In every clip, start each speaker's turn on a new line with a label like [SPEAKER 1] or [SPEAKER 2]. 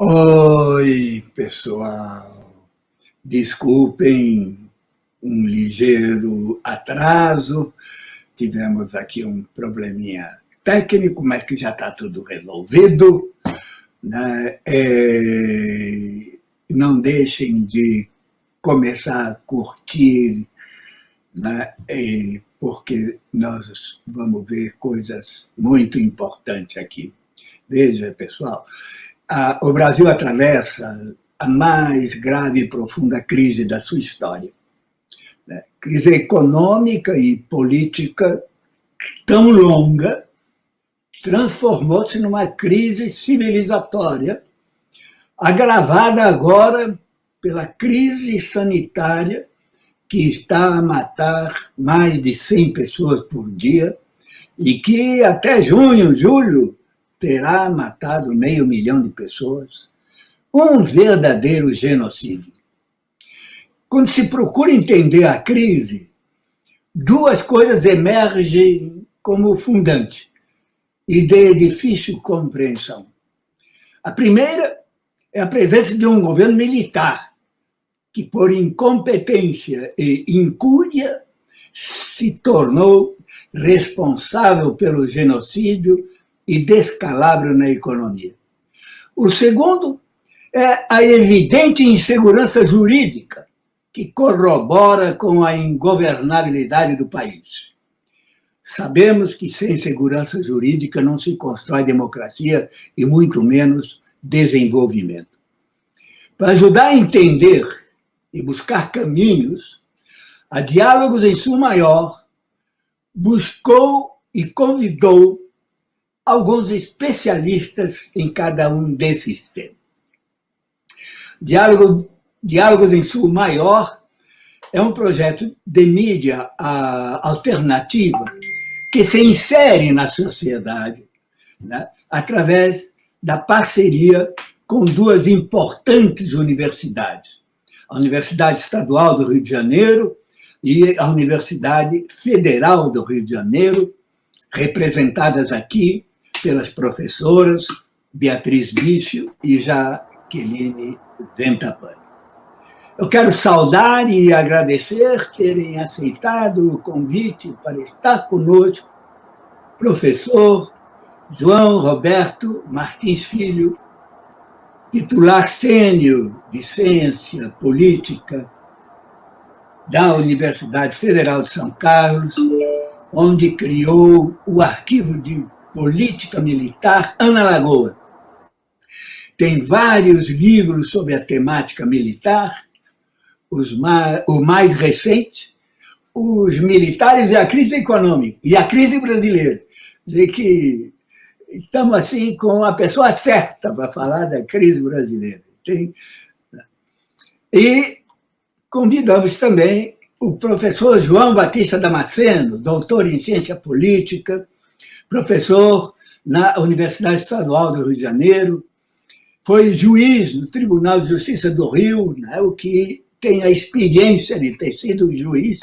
[SPEAKER 1] Oi, pessoal. Desculpem um ligeiro atraso. Tivemos aqui um probleminha técnico, mas que já está tudo resolvido, né? Não deixem de começar a curtir, né? Porque nós vamos ver coisas muito importantes aqui. Veja, pessoal, o Brasil atravessa a mais grave e profunda crise da sua história. Crise econômica e política tão longa transformou-se numa crise civilizatória, agravada agora pela crise sanitária que está a matar mais de 100 pessoas por dia e que até junho, julho, terá matado 500 mil de pessoas. Um verdadeiro genocídio. Quando se procura entender a crise, duas coisas emergem como fundante e de difícil compreensão. A primeira é a presença de um governo militar, que por incompetência e incúria se tornou responsável pelo genocídio e descalabro na economia. O segundo é a evidente insegurança jurídica, que corrobora com a ingovernabilidade do país. Sabemos que sem segurança jurídica não se constrói democracia e muito menos desenvolvimento. Para ajudar a entender e buscar caminhos, a Diálogos em Sul Maior buscou e convidou alguns especialistas em cada um desses temas. Diálogos em Sul Maior é um projeto de mídia alternativa que se insere na sociedade, né, através da parceria com duas importantes universidades, a Universidade Estadual do Rio de Janeiro e a Universidade Federal do Rio de Janeiro, representadas aqui pelas professoras Beatriz Vício e Jaqueline Ventapani. Eu quero saudar e agradecer terem aceitado o convite para estar conosco, professor João Roberto Martins Filho, titular sênior de Ciência Política da Universidade Federal de São Carlos, onde criou o Arquivo de Política Militar Ana Lagoa. Tem vários livros sobre a temática militar, o mais recente, Os Militares e a Crise Econômica, e a Crise Brasileira. Quer dizer que estamos assim com a pessoa certa para falar da crise brasileira. E convidamos também o professor João Batista Damasceno, doutor em Ciência Política, professor na Universidade Estadual do Rio de Janeiro, foi juiz no Tribunal de Justiça do Rio, né, o que tem a experiência de ter sido juiz,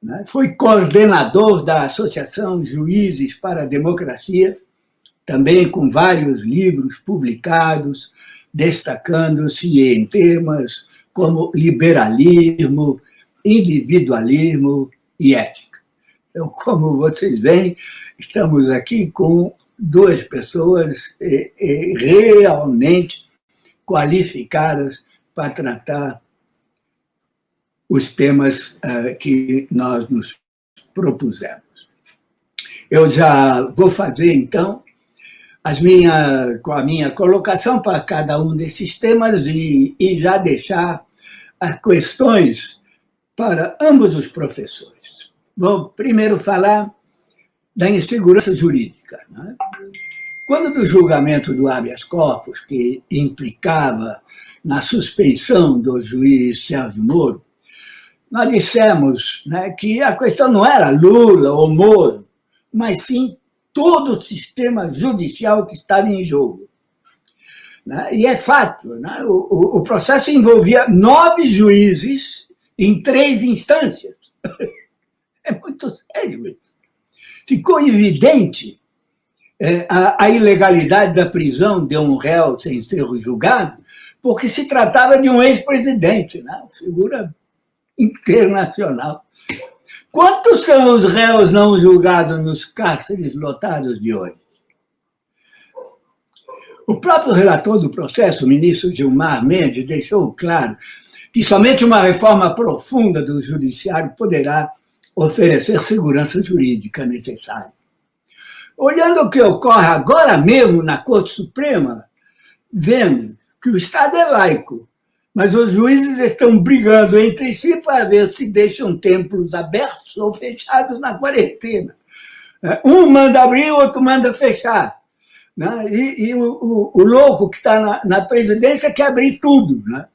[SPEAKER 1] né, foi coordenador da Associação Juízes para a Democracia, também com vários livros publicados, destacando-se em temas como liberalismo, individualismo e ética. Então, como vocês veem, estamos aqui com duas pessoas realmente qualificadas para tratar os temas que nós nos propusemos. Eu já vou fazer, então, com a minha colocação para cada um desses temas e já deixar as questões para ambos os professores. Vou primeiro falar da insegurança jurídica, né? Quando do julgamento do habeas corpus, que implicava na suspeição do juiz Sérgio Moro, nós dissemos, né, que a questão não era Lula ou Moro, mas sim todo o sistema judicial que estava em jogo. Né? E é fato, né? O processo envolvia 9 juízes em 3 instâncias. É muito sério isso. Ficou evidente a ilegalidade da prisão de um réu sem ser julgado, porque se tratava de um ex-presidente, né? Figura internacional. Quantos são os réus não julgados nos cárceres lotados de hoje? O próprio relator do processo, o ministro Gilmar Mendes, deixou claro que somente uma reforma profunda do judiciário poderá oferecer segurança jurídica necessária. Olhando o que ocorre agora mesmo na Corte Suprema, vemos que o Estado é laico, mas os juízes estão brigando entre si para ver se deixam templos abertos ou fechados na quarentena. Um manda abrir, o outro manda fechar. E o louco que está na presidência quer abrir tudo. Né?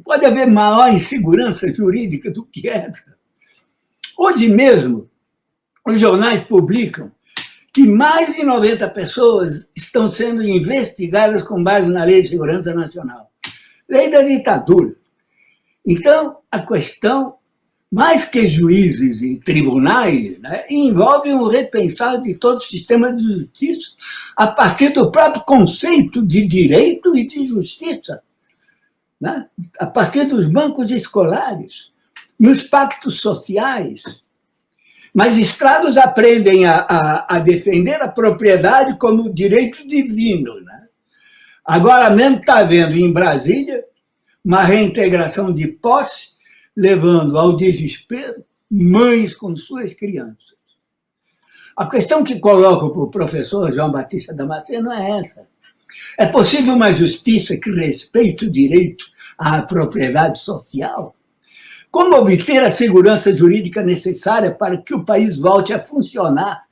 [SPEAKER 1] Pode haver maior insegurança jurídica do que essa. Hoje mesmo, os jornais publicam que mais de 90 pessoas estão sendo investigadas com base na Lei de Segurança Nacional, lei da ditadura. Então, a questão, mais que juízes e tribunais, né, envolve um repensar de todo o sistema de justiça a partir do próprio conceito de direito e de justiça, né, a partir dos bancos escolares, nos pactos sociais. Magistrados aprendem a defender a propriedade como direito divino. Né? Agora mesmo está havendo em Brasília uma reintegração de posse, levando ao desespero mães com suas crianças. A questão que coloco para o professor João Batista Damasceno é essa. É possível uma justiça que respeite o direito à propriedade social? Como obter a segurança jurídica necessária para que o país volte a funcionar?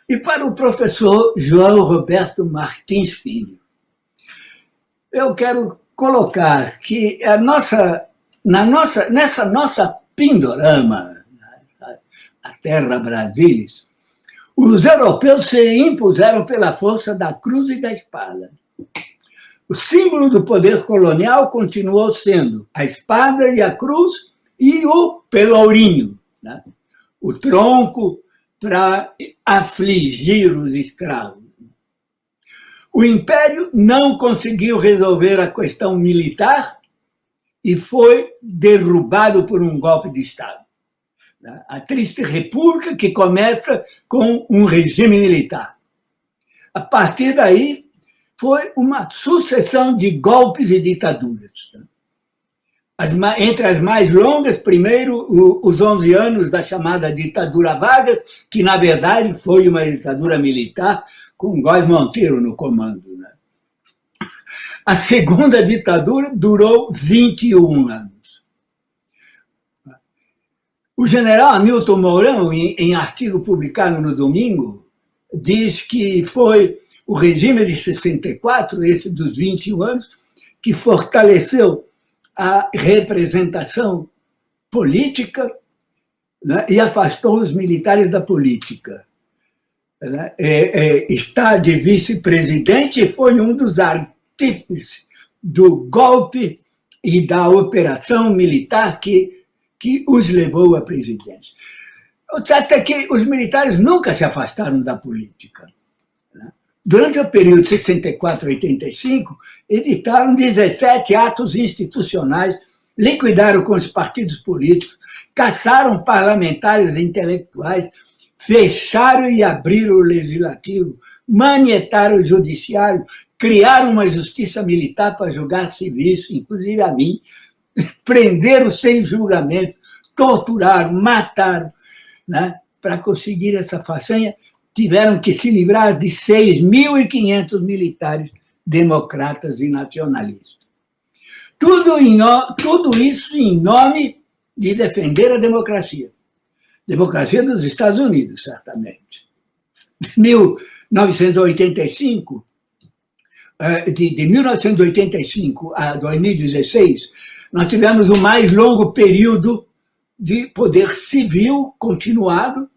[SPEAKER 1] E para o professor João Roberto Martins Filho, eu quero colocar que nessa nossa pindorama, a terra Brasilis, os europeus se impuseram pela força da cruz e da espada. O símbolo do poder colonial continuou sendo a espada e a cruz e o pelourinho, né? O tronco para afligir os escravos. O Império não conseguiu resolver a questão militar e foi derrubado por um golpe de Estado. A triste república que começa com um regime militar. A partir daí, foi uma sucessão de golpes e ditaduras. Entre as mais longas, primeiro, os 11 anos da chamada ditadura Vargas, que, na verdade, foi uma ditadura militar com Góes Monteiro no comando. Né? A segunda ditadura durou 21 anos. O general Hamilton Mourão, em artigo publicado no domingo, diz que foi o regime de 64, esse dos 21 anos, que fortaleceu a representação política, né, e afastou os militares da política. Né? Está de vice-presidente e foi um dos artífices do golpe e da operação militar que os levou à presidência. O certo é que os militares nunca se afastaram da política. Durante o período de 64 a 85, editaram 17 atos institucionais, liquidaram com os partidos políticos, caçaram parlamentares e intelectuais, fecharam e abriram o legislativo, manietaram o judiciário, criaram uma justiça militar para julgar civis, inclusive a mim, prenderam sem julgamento, torturaram, mataram. Né? Para conseguir essa façanha, tiveram que se livrar de 6.500 militares democratas e nacionalistas. Tudo isso em nome de defender a democracia. Democracia dos Estados Unidos, certamente. De 1985 a 2016, nós tivemos o mais longo período de poder civil continuado.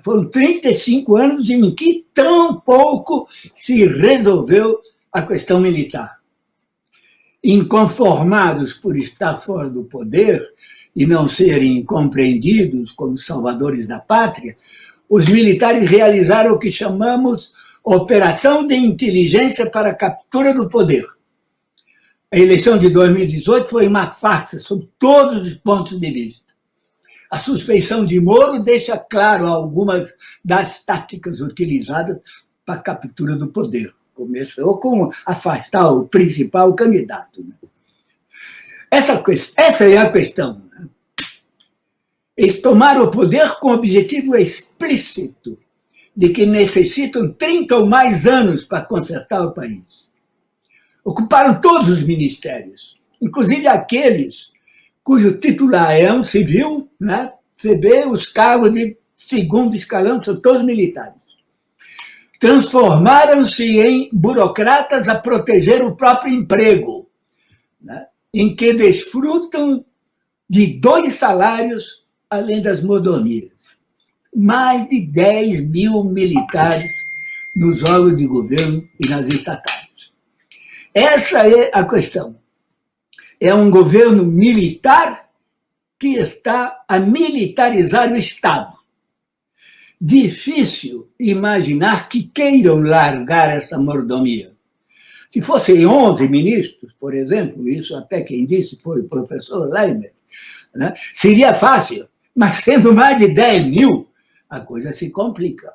[SPEAKER 1] Foram 35 anos em que tão pouco se resolveu a questão militar. Inconformados por estar fora do poder, e não serem compreendidos como salvadores da pátria, os militares realizaram o que chamamos Operação de Inteligência para a Captura do Poder. A eleição de 2018 foi uma farsa sob todos os pontos de vista. A suspeição de Moro deixa claro algumas das táticas utilizadas para a captura do poder. Começou com afastar o principal candidato. Essa é a questão. Eles tomaram o poder com o objetivo explícito de que necessitam 30 ou mais anos para consertar o país. Ocuparam todos os ministérios, inclusive aqueles cujo titular é um civil, né? Você vê os cargos de segundo escalão, são todos militares. Transformaram-se em burocratas a proteger o próprio emprego, né? Em que desfrutam de 2 salários, além das mordomias. Mais de 10 mil militares nos órgãos de governo e nas estatais. Essa é a questão. É um governo militar que está a militarizar o Estado. Difícil imaginar que queiram largar essa mordomia. Se fossem 11 ministros, por exemplo, isso até quem disse foi o professor Leimer, né? Seria fácil, mas sendo mais de 10 mil, a coisa se complica.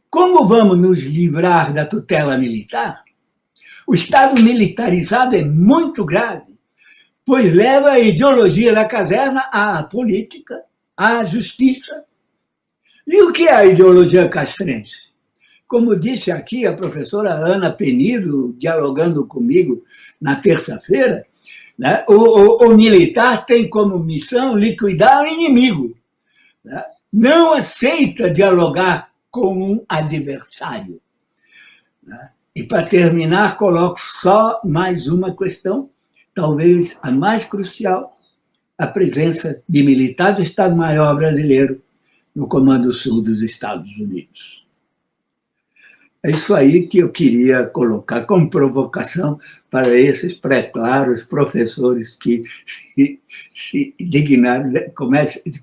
[SPEAKER 1] Como vamos nos livrar da tutela militar? O Estado militarizado é muito grave, pois leva a ideologia da caserna à política, à justiça. E o que é a ideologia castrense? Como disse aqui a professora Ana Penido, dialogando comigo na terça-feira, né, o militar tem como missão liquidar o inimigo. Né? Não aceita dialogar com um adversário. Né? E, para terminar, coloco só mais uma questão, talvez a mais crucial, a presença de militar do Estado-Maior brasileiro no Comando Sul dos Estados Unidos. É isso aí que eu queria colocar como provocação para esses pré-claros professores que se dignaram,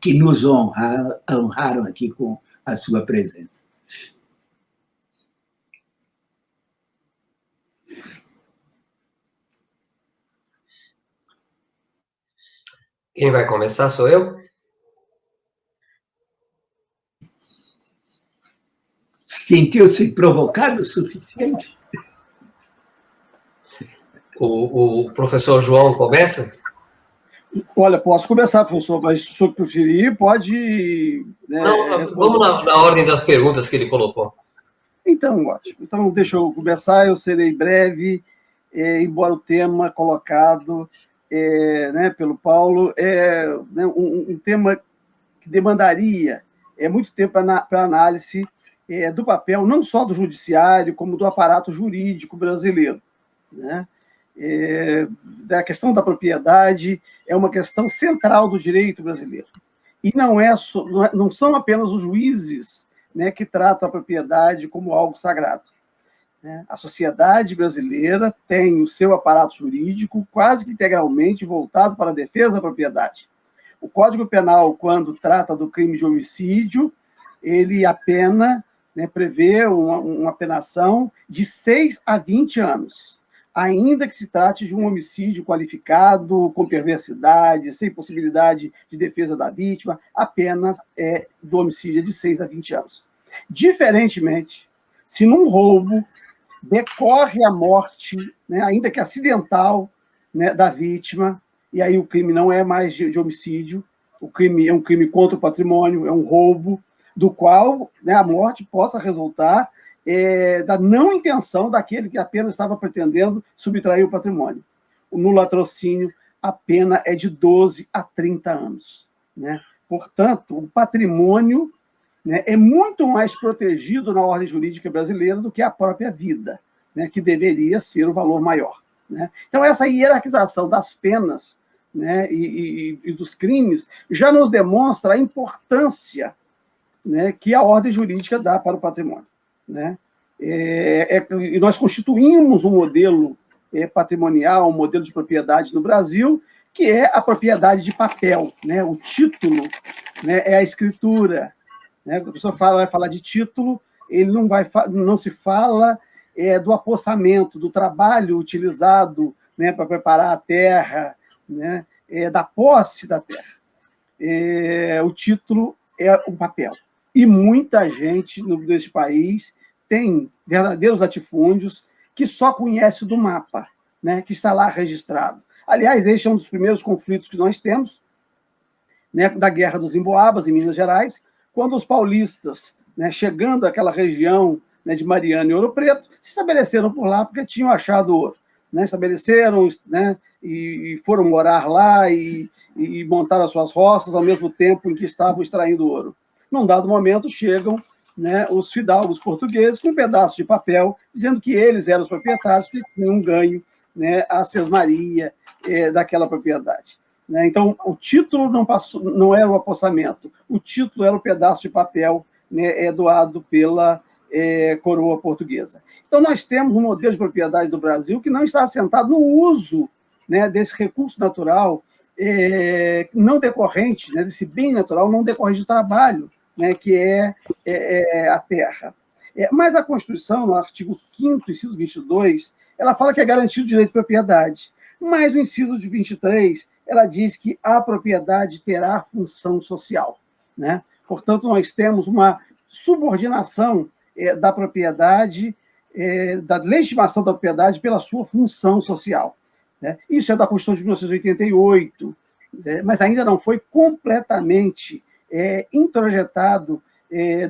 [SPEAKER 1] que nos honraram aqui com a sua presença.
[SPEAKER 2] Quem vai começar sou eu?
[SPEAKER 1] Sentiu-se provocado o suficiente?
[SPEAKER 2] O professor João começa?
[SPEAKER 3] Olha, posso começar, professor, mas se o senhor preferir, pode...
[SPEAKER 2] Não, vamos na ordem das perguntas que ele colocou.
[SPEAKER 3] Então, ótimo. Então, deixa eu começar, eu serei breve, embora o tema colocado pelo Paulo é um tema que demandaria muito tempo para análise do papel, não só do judiciário, como do aparato jurídico brasileiro. Né? A questão da propriedade é uma questão central do direito brasileiro. E não são apenas os juízes, né, que tratam a propriedade como algo sagrado. Né? A sociedade brasileira tem o seu aparato jurídico quase que integralmente voltado para a defesa da propriedade. O Código Penal, quando trata do crime de homicídio, ele apena, né, prevê uma penação de 6 a 20 anos, ainda que se trate de um homicídio qualificado, com perversidade, sem possibilidade de defesa da vítima, a pena do homicídio de 6 a 20 anos. Diferentemente, se num roubo decorre a morte, né, ainda que acidental, né, da vítima, e aí o crime não é mais de homicídio, o crime é um crime contra o patrimônio, é um roubo, do qual, né, a morte possa resultar da não intenção daquele que apenas estava pretendendo subtrair o patrimônio. No latrocínio, a pena é de 12 a 30 anos. Né? Portanto, o patrimônio, né, é muito mais protegido na ordem jurídica brasileira do que a própria vida, né, que deveria ser o valor maior. Né? Então, essa hierarquização das penas, né, e dos crimes já nos demonstra a importância, né, que a ordem jurídica dá para o patrimônio. Né? E nós constituímos um modelo patrimonial, um modelo de propriedade no Brasil, que é a propriedade de papel, né? O título, né, é a escritura, né? A pessoa vai falar de título, ele não se fala do apossamento, do trabalho utilizado, né, para preparar a terra, né, da posse da terra. O título é um papel. E muita gente nesse país tem verdadeiros latifúndios que só conhece do mapa, né, que está lá registrado. Aliás, este é um dos primeiros conflitos que nós temos, né, da Guerra dos Emboabas, em Minas Gerais, quando os paulistas, né, chegando àquela região, né, de Mariana e Ouro Preto, se estabeleceram por lá porque tinham achado ouro. Né, estabeleceram, né, e foram morar lá e montaram as suas roças ao mesmo tempo em que estavam extraindo ouro. Num dado momento, chegam, né, os fidalgos portugueses com um pedaço de papel, dizendo que eles eram os proprietários, porque tinham um ganho, né, a sesmaria daquela propriedade. Né? Então, o título não era o apossamento, o título era o pedaço de papel, né, doado pela coroa portuguesa. Então, nós temos um modelo de propriedade do Brasil que não está assentado no uso, né, desse recurso natural não decorrente, né, desse bem natural não decorrente do trabalho, né, que é a terra. Mas a Constituição, no artigo 5º, inciso 22, ela fala que é garantido o direito de propriedade. Mas no inciso de 23, ela diz que a propriedade terá função social. Né? Portanto, nós temos uma subordinação da propriedade, da legitimação da propriedade pela sua função social. Né? Isso é da Constituição de 1988, né? Mas ainda não foi completamente introjetado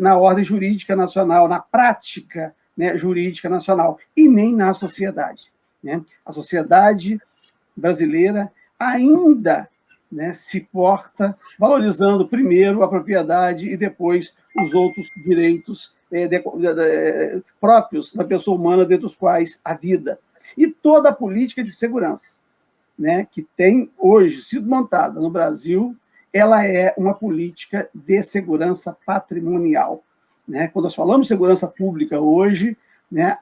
[SPEAKER 3] na ordem jurídica nacional, na prática, né, jurídica nacional, e nem na sociedade. Né? A sociedade brasileira ainda, né, se porta valorizando primeiro a propriedade e depois os outros direitos próprios da pessoa humana, dentre os quais a vida. E toda a política de segurança, né, que tem hoje sido montada no Brasil, ela é uma política de segurança patrimonial. Né? Quando nós falamos de segurança pública hoje, né,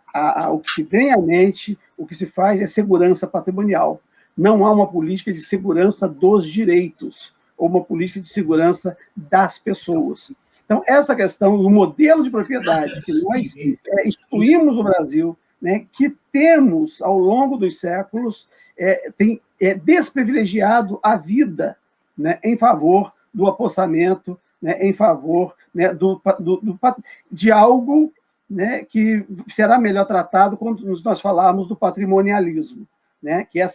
[SPEAKER 3] o que se vem à mente, o que se faz é segurança patrimonial. Não há uma política de segurança dos direitos, ou uma política de segurança das pessoas. Então, essa questão do modelo de propriedade que nós instituímos no Brasil, né, que temos, ao longo dos séculos, tem desprivilegiado a vida, né, em favor do apossamento, né, em favor, né, de algo, né, que será melhor tratado quando nós falarmos do patrimonialismo, né, que é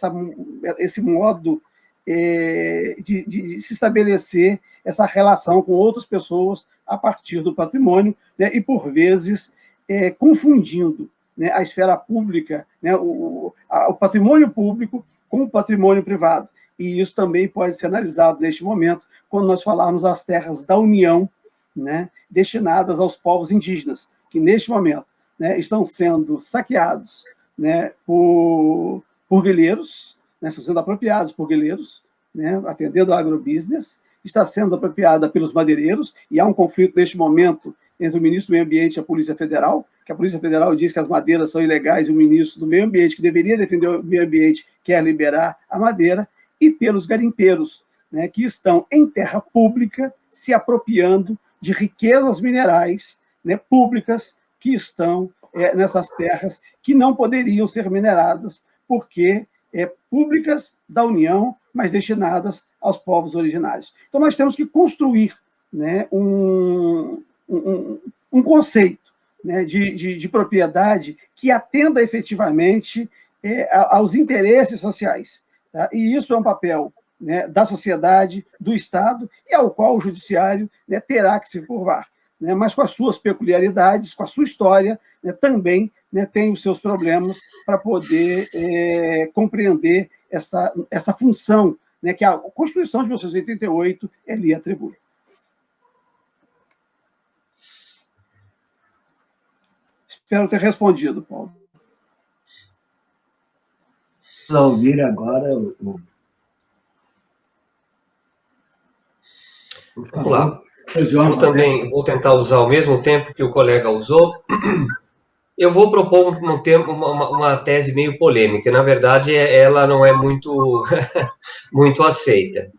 [SPEAKER 3] esse modo de se estabelecer essa relação com outras pessoas a partir do patrimônio, né, e, por vezes, confundindo, né, a esfera pública, né, o patrimônio público com o patrimônio privado. E isso também pode ser analisado neste momento, quando nós falarmos das terras da União, né, destinadas aos povos indígenas, que neste momento, né, estão sendo saqueados, né, por grileiros, né, estão sendo apropriados por grileiros, né, atendendo ao agrobusiness, está sendo apropriada pelos madeireiros, e há um conflito neste momento entre o ministro do Meio Ambiente e a Polícia Federal, que a Polícia Federal diz que as madeiras são ilegais e o ministro do Meio Ambiente, que deveria defender o meio ambiente, quer liberar a madeira, e pelos garimpeiros, né, que estão em terra pública se apropriando de riquezas minerais, né, públicas que estão nessas terras que não poderiam ser mineradas porque públicas da União, mas destinadas aos povos originários. Então, nós temos que construir, né, um conceito, né, de propriedade que atenda efetivamente aos interesses sociais. Tá? E isso é um papel, né, da sociedade, do Estado, e ao qual o judiciário, né, terá que se curvar. Né, mas com as suas peculiaridades, com a sua história, né, também, né, tem os seus problemas para poder compreender essa função, né, que a Constituição de 1988 lhe atribui. Espero ter respondido, Paulo.
[SPEAKER 1] Vamos ouvir agora
[SPEAKER 2] Vamos lá.
[SPEAKER 1] João.
[SPEAKER 2] Eu também vou tentar usar o mesmo tempo que o colega usou. Eu vou propor uma tese meio polêmica. Na verdade, ela não é muito, muito aceita.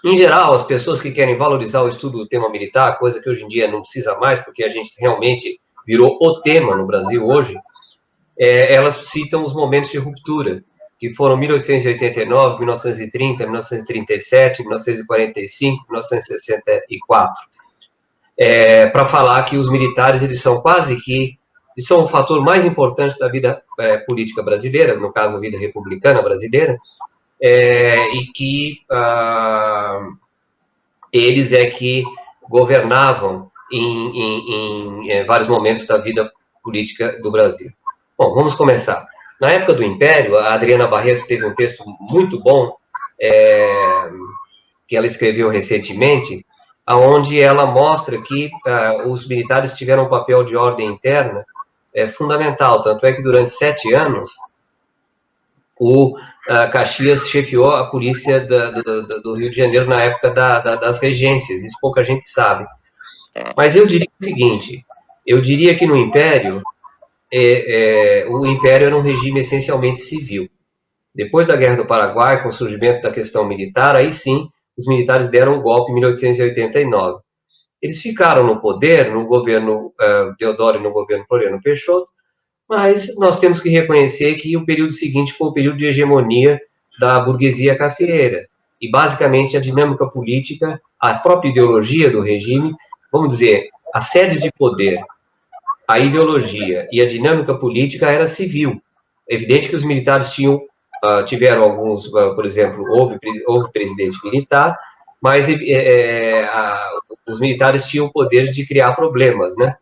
[SPEAKER 2] Em geral, as pessoas que querem valorizar o estudo do tema militar, coisa que hoje em dia não precisa mais, porque a gente realmente virou o tema no Brasil hoje, elas citam os momentos de ruptura, que foram 1889, 1930, 1937, 1945, 1964, para falar que os militares eles são quase que eles são o fator mais importante da vida política brasileira, no caso a vida republicana brasileira, e que eles que governavam em vários momentos da vida política do Brasil. Bom, vamos começar. Na época do Império, a Adriana Barreto teve um texto muito bom que ela escreveu recentemente, onde ela mostra que os militares tiveram um papel de ordem interna fundamental, tanto é que durante 7 anos o Caxias chefiou a polícia do Rio de Janeiro na época das regências, isso pouca gente sabe. Mas eu diria o seguinte, eu diria que no Império, o Império era um regime essencialmente civil. Depois da Guerra do Paraguai, com o surgimento da questão militar, aí sim, os militares deram um golpe em 1889. Eles ficaram no poder, no governo Deodoro e no governo Floriano Peixoto, mas nós temos que reconhecer que o período seguinte foi o período de hegemonia da burguesia cafeeira. E, basicamente, a dinâmica política, a própria ideologia do regime, vamos dizer, a sede de poder, a ideologia e a dinâmica política era civil. É evidente que os militares tiveram alguns, por exemplo, houve presidente militar, mas os militares tinham o poder de criar problemas, né?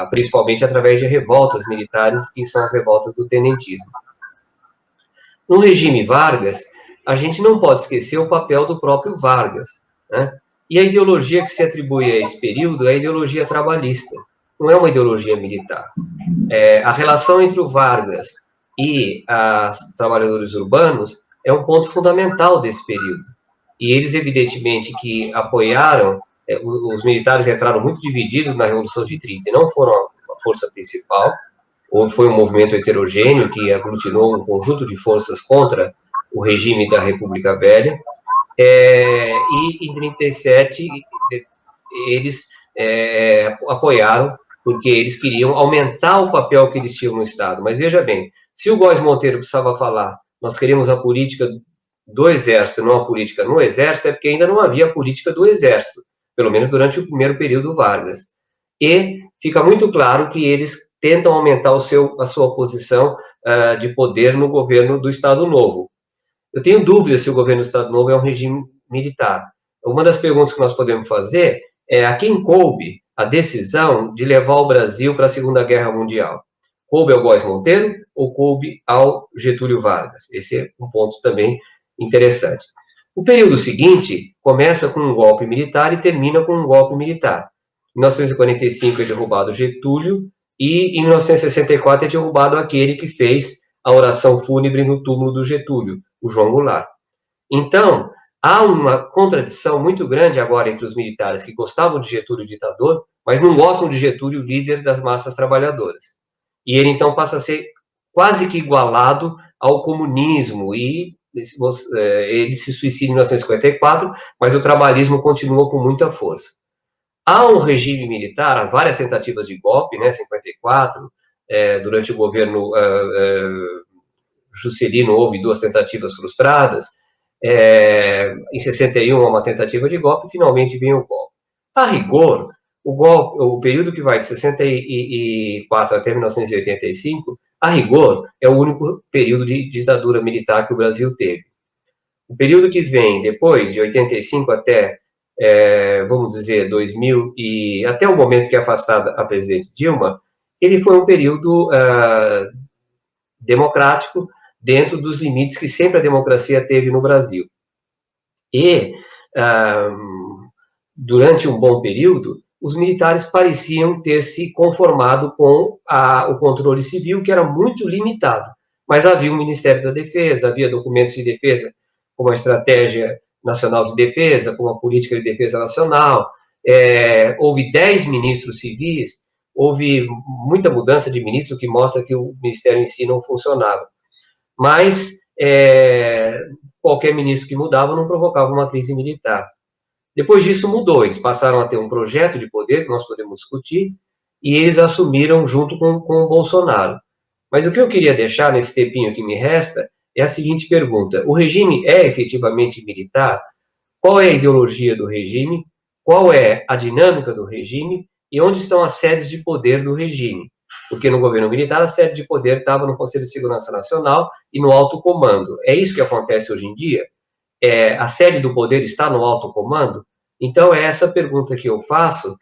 [SPEAKER 2] Principalmente através de revoltas militares, que são as revoltas do tenentismo. No regime Vargas, a gente não pode esquecer o papel do próprio Vargas, né? E a ideologia que se atribui a esse período é a ideologia trabalhista, não é uma ideologia militar. A relação entre o Vargas e os trabalhadores urbanos é um ponto fundamental desse período. E eles, evidentemente, que apoiaram, os militares entraram muito divididos na Revolução de 30 e não foram a força principal, ou foi um movimento heterogêneo que aglutinou um conjunto de forças contra o regime da República Velha, e em 37 eles apoiaram porque eles queriam aumentar o papel que eles tinham no Estado. Mas veja bem, se o Góes Monteiro precisava falar, nós queremos a política do Exército, não a política no Exército, é porque ainda não havia política do Exército, pelo menos durante o primeiro período Vargas. E fica muito claro que eles tentam aumentar a sua posição de poder no governo do Estado Novo. Eu tenho dúvida se o governo do Estado Novo é um regime militar. Uma das perguntas que nós podemos fazer é a quem coube a decisão de levar o Brasil para a Segunda Guerra Mundial. Coube ao Góes Monteiro ou coube ao Getúlio Vargas? Esse é um ponto também interessante. O período seguinte começa com um golpe militar e termina com um golpe militar. Em 1945 é derrubado Getúlio e em 1964 é derrubado aquele que fez a oração fúnebre no túmulo do Getúlio, o João Goulart. Então, há uma contradição muito grande agora entre os militares que gostavam de Getúlio ditador, mas não gostam de Getúlio líder das massas trabalhadoras. E ele, então, passa a ser quase que igualado ao comunismo e ele se suicida em 1954, mas o trabalhismo continua com muita força. Há um regime militar, há várias tentativas de golpe, né, 54, durante o governo Juscelino houve 2 tentativas frustradas, em 61 há uma tentativa de golpe e finalmente vem o golpe. A rigor, o período que vai de 64 até 1985, a rigor, é o único período de ditadura militar que o Brasil teve. O período que vem depois, de 85 até, vamos dizer, 2000, e até o momento que é afastada a presidente Dilma, ele foi um período democrático, dentro dos limites que sempre a democracia teve no Brasil. E, durante um bom período, os militares pareciam ter se conformado com o controle civil, que era muito limitado. Mas havia o Ministério da Defesa, havia documentos de defesa, como a Estratégia Nacional de Defesa, como a Política de Defesa Nacional, houve 10 ministros civis, houve muita mudança de ministro, que mostra que o ministério em si não funcionava. Mas qualquer ministro que mudava não provocava uma crise militar. Depois disso mudou, eles passaram a ter um projeto de poder, que nós podemos discutir, e eles assumiram junto com o Bolsonaro. Mas o que eu queria deixar nesse tempinho que me resta é a seguinte pergunta: o regime é efetivamente militar? Qual é a ideologia do regime? Qual é a dinâmica do regime? E onde estão as sedes de poder do regime? Porque no governo militar a sede de poder estava no Conselho de Segurança Nacional e no alto comando. É isso que acontece hoje em dia? A sede do poder está no alto comando? Então, é essa pergunta que eu faço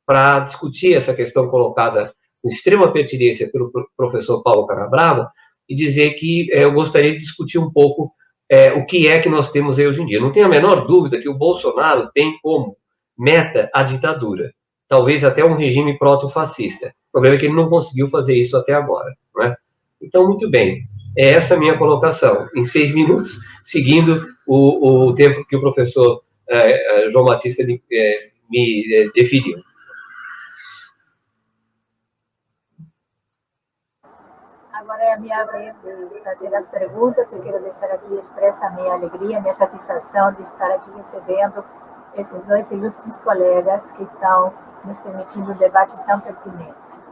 [SPEAKER 2] para discutir essa questão colocada com extrema pertinência pelo professor Paulo Canabrava e dizer que eu gostaria de discutir um pouco o que é que nós temos aí hoje em dia. Não tenho a menor dúvida que o Bolsonaro tem como meta a ditadura, talvez até um regime proto-fascista. O problema é que ele não conseguiu fazer isso até agora, não é? Então, muito bem. É essa a minha colocação, em 6 minutos, seguindo o tempo que o professor João Batista me definiu.
[SPEAKER 4] Agora é a minha vez de fazer as perguntas. Eu quero deixar aqui expressa a minha alegria, a minha satisfação de estar aqui recebendo esses dois ilustres colegas que estão nos permitindo um debate tão pertinente.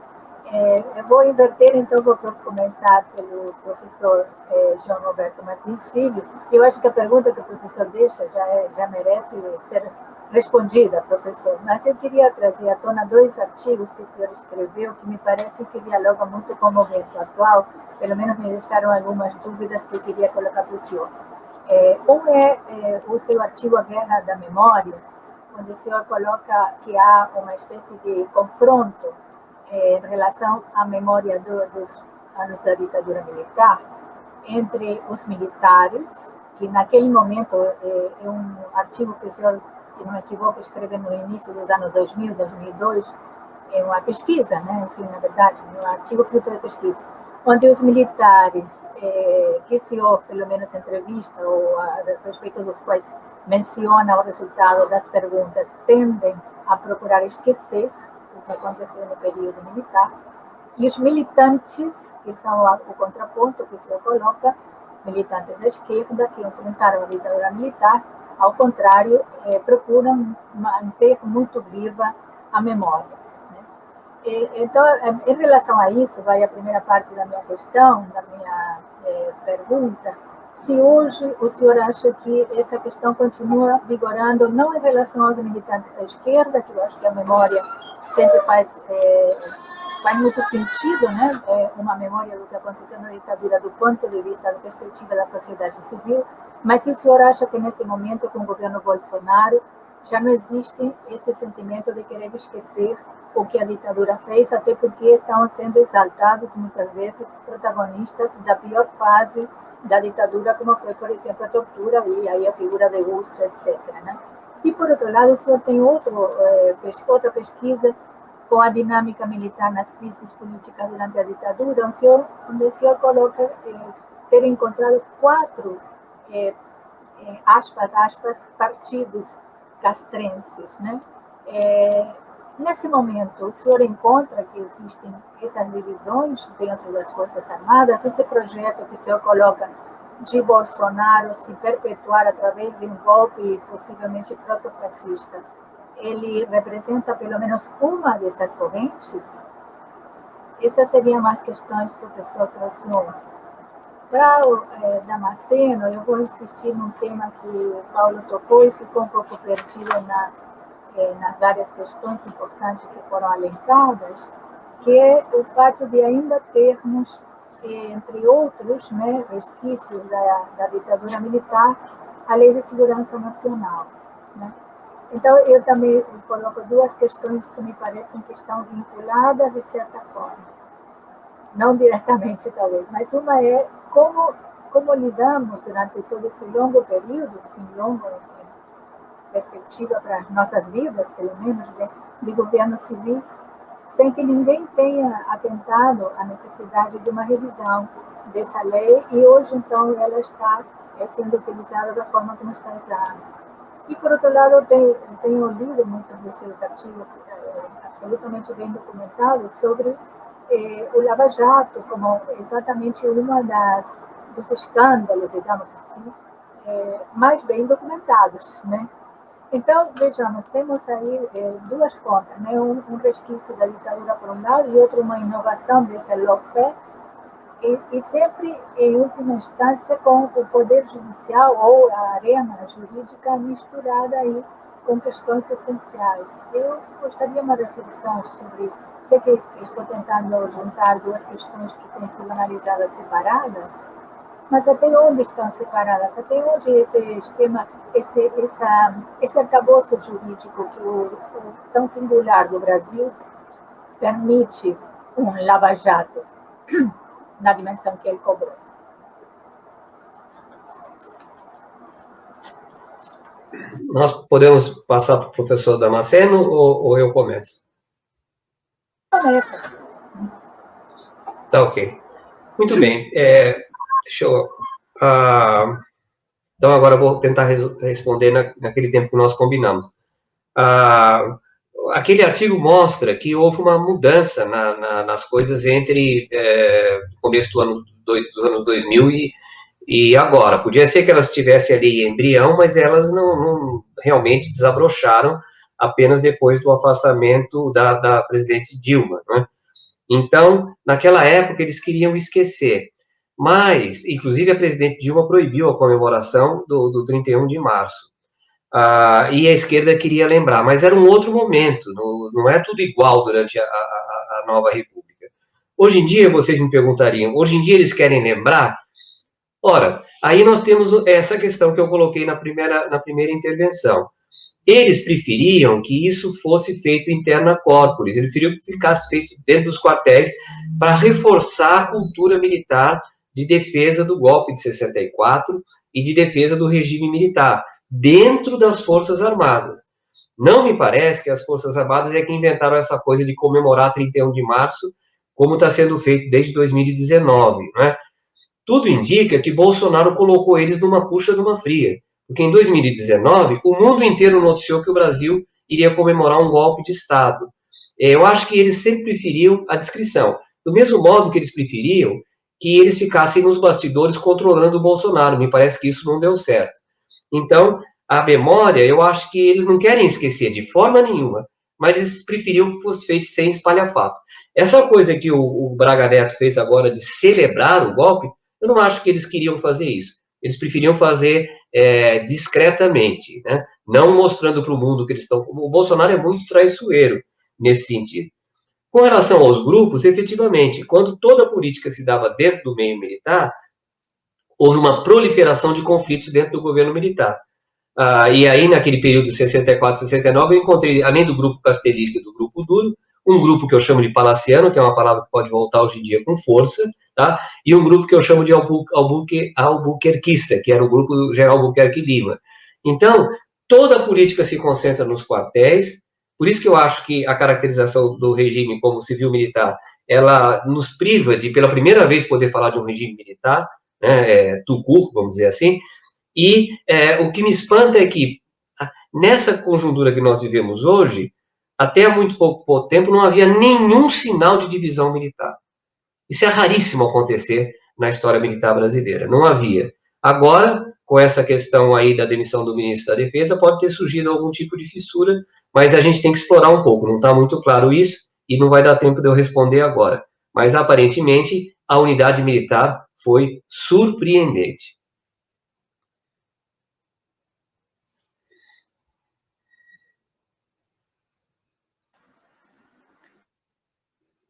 [SPEAKER 4] Eu vou inverter, então vou começar pelo professor João Roberto Martins Filho. Eu acho que a pergunta que o professor deixa já merece ser respondida, professor, mas eu queria trazer à tona 2 artigos que o senhor escreveu que me parece que dialogam muito com o momento atual, pelo menos me deixaram algumas dúvidas que eu queria colocar para o senhor. Um é o seu artigo A Guerra da Memória, onde o senhor coloca que há uma espécie de confronto em relação à memória dos anos da ditadura militar entre os militares, que naquele momento é um artigo que o senhor, se não me equivoco, escreveu no início dos anos 2000, 2002, é uma pesquisa, né? Enfim, na verdade, um artigo fruto de pesquisa, onde os militares, que o senhor, pelo menos, entrevista, ou a respeito dos quais menciona o resultado das perguntas, tendem a procurar esquecer o que aconteceu no período militar, e os militantes, que são o contraponto que o senhor coloca, militantes da esquerda que enfrentaram a ditadura militar, ao contrário, procuram manter muito viva a memória. Né? Então, em relação a isso, vai a primeira parte da minha questão, da minha pergunta, se hoje o senhor acha que essa questão continua vigorando, não em relação aos militantes da esquerda, que eu acho que a memória sempre faz muito sentido, né? Uma memória do que aconteceu na ditadura do ponto de vista da perspectiva da sociedade civil, mas se o senhor acha que nesse momento, com o governo Bolsonaro, já não existe esse sentimento de querer esquecer o que a ditadura fez, até porque estão sendo exaltados, muitas vezes, protagonistas da pior fase da ditadura, como foi, por exemplo, a tortura e aí a figura de Ustra, etc. Né? E, por outro lado, o senhor tem outra pesquisa com a dinâmica militar nas crises políticas durante a ditadura, onde o senhor coloca ter encontrado 4, aspas, partidos castrenses. Né? Nesse momento, o senhor encontra que existem essas divisões dentro das Forças Armadas, esse projeto que o senhor coloca de Bolsonaro se perpetuar através de um golpe possivelmente protofascista, ele representa pelo menos uma dessas correntes? Essas seriam mais questões, professor, para o senhor. Para o Damasceno, eu vou insistir num tema que o Paulo tocou e ficou um pouco perdido nas várias questões importantes que foram alencadas, que é o fato de ainda termos, entre outros, né, resquícios da ditadura militar, a Lei de Segurança Nacional. Né? Então, eu também coloco 2 questões que me parecem que estão vinculadas de certa forma. Não diretamente, talvez, mas uma é como lidamos durante todo esse longo período, longo perspectiva para nossas vidas, pelo menos, de governos civis, sem que ninguém tenha atentado à necessidade de uma revisão dessa lei, e hoje, então, ela está sendo utilizada da forma como está usada. E, por outro lado, eu tenho lido muitos dos seus artigos absolutamente bem documentado sobre o Lava Jato, como exatamente dos escândalos, digamos assim, mais bem documentados, né? Então, vejamos, temos aí duas pontas, né? Um resquício da ditadura por um lado e outro uma inovação desse lawfare, e sempre, em última instância, com o poder judicial ou a arena jurídica misturada aí com questões essenciais. Eu gostaria de uma reflexão sobre, sei que estou tentando juntar duas questões que têm sido analisadas separadas, mas até onde estão separadas? Até onde esse esquema, esse arcabouço jurídico que o tão singular do Brasil permite um lava-jato na dimensão que ele cobrou?
[SPEAKER 2] Nós podemos passar para o professor Damasceno ou eu começo?
[SPEAKER 4] Começa.
[SPEAKER 2] Tá, ok. Muito bem. Deixa eu... então, agora eu vou tentar responder naquele tempo que nós combinamos. Aquele artigo mostra que houve uma mudança nas coisas entre o começo dos anos 2000 e agora. Podia ser que elas estivessem ali em embrião, mas elas não realmente desabrocharam apenas depois do afastamento da presidente Dilma, né? Então, naquela época, eles queriam esquecer. Mas, inclusive, a presidente Dilma proibiu a comemoração do 31 de março. E a esquerda queria lembrar, mas era um outro momento, não é tudo igual durante a nova república. Hoje em dia, vocês me perguntariam, hoje em dia eles querem lembrar? Ora, aí nós temos essa questão que eu coloquei na primeira intervenção. Eles preferiam que isso fosse feito interna corporis, eles preferiam que ficasse feito dentro dos quartéis para reforçar a cultura militar de defesa do golpe de 64 e de defesa do regime militar, dentro das Forças Armadas. Não me parece que as Forças Armadas é que inventaram essa coisa de comemorar 31 de março, como está sendo feito desde 2019, não é? Tudo indica que Bolsonaro colocou eles numa puxa, numa fria. Porque em 2019, o mundo inteiro noticiou que o Brasil iria comemorar um golpe de Estado. Eu acho que eles sempre preferiam a discrição. Do mesmo modo que eles preferiam que eles ficassem nos bastidores controlando o Bolsonaro. Me parece que isso não deu certo. Então, a memória, eu acho que eles não querem esquecer de forma nenhuma, mas eles preferiam que fosse feito sem espalhafato. Essa coisa que o Braga Neto fez agora de celebrar o golpe, eu não acho que eles queriam fazer isso. Eles preferiam fazer discretamente, né? Não mostrando para o mundo que eles estão... O Bolsonaro é muito traiçoeiro nesse sentido. Com relação aos grupos, efetivamente, quando toda a política se dava dentro do meio militar, houve uma proliferação de conflitos dentro do governo militar. E aí, naquele período de 64, 69, eu encontrei, além do grupo castelhista e do grupo duro, um grupo que eu chamo de palaciano, que é uma palavra que pode voltar hoje em dia com força, tá? E um grupo que eu chamo de albuquerquista, que era o grupo do general Albuquerque Lima. Então, toda a política se concentra nos quartéis, por isso que eu acho que a caracterização do regime como civil-militar, ela nos priva de, pela primeira vez, poder falar de um regime militar, né, tucur, vamos dizer assim, e o que me espanta é que, nessa conjuntura que nós vivemos hoje, até há muito pouco tempo, não havia nenhum sinal de divisão militar. Isso é raríssimo acontecer na história militar brasileira. Não havia. Agora, com essa questão aí da demissão do ministro da Defesa, pode ter surgido algum tipo de fissura, mas a gente tem que explorar um pouco. Não está muito claro isso e não vai dar tempo de eu responder agora. Mas, aparentemente, a unidade militar foi surpreendente.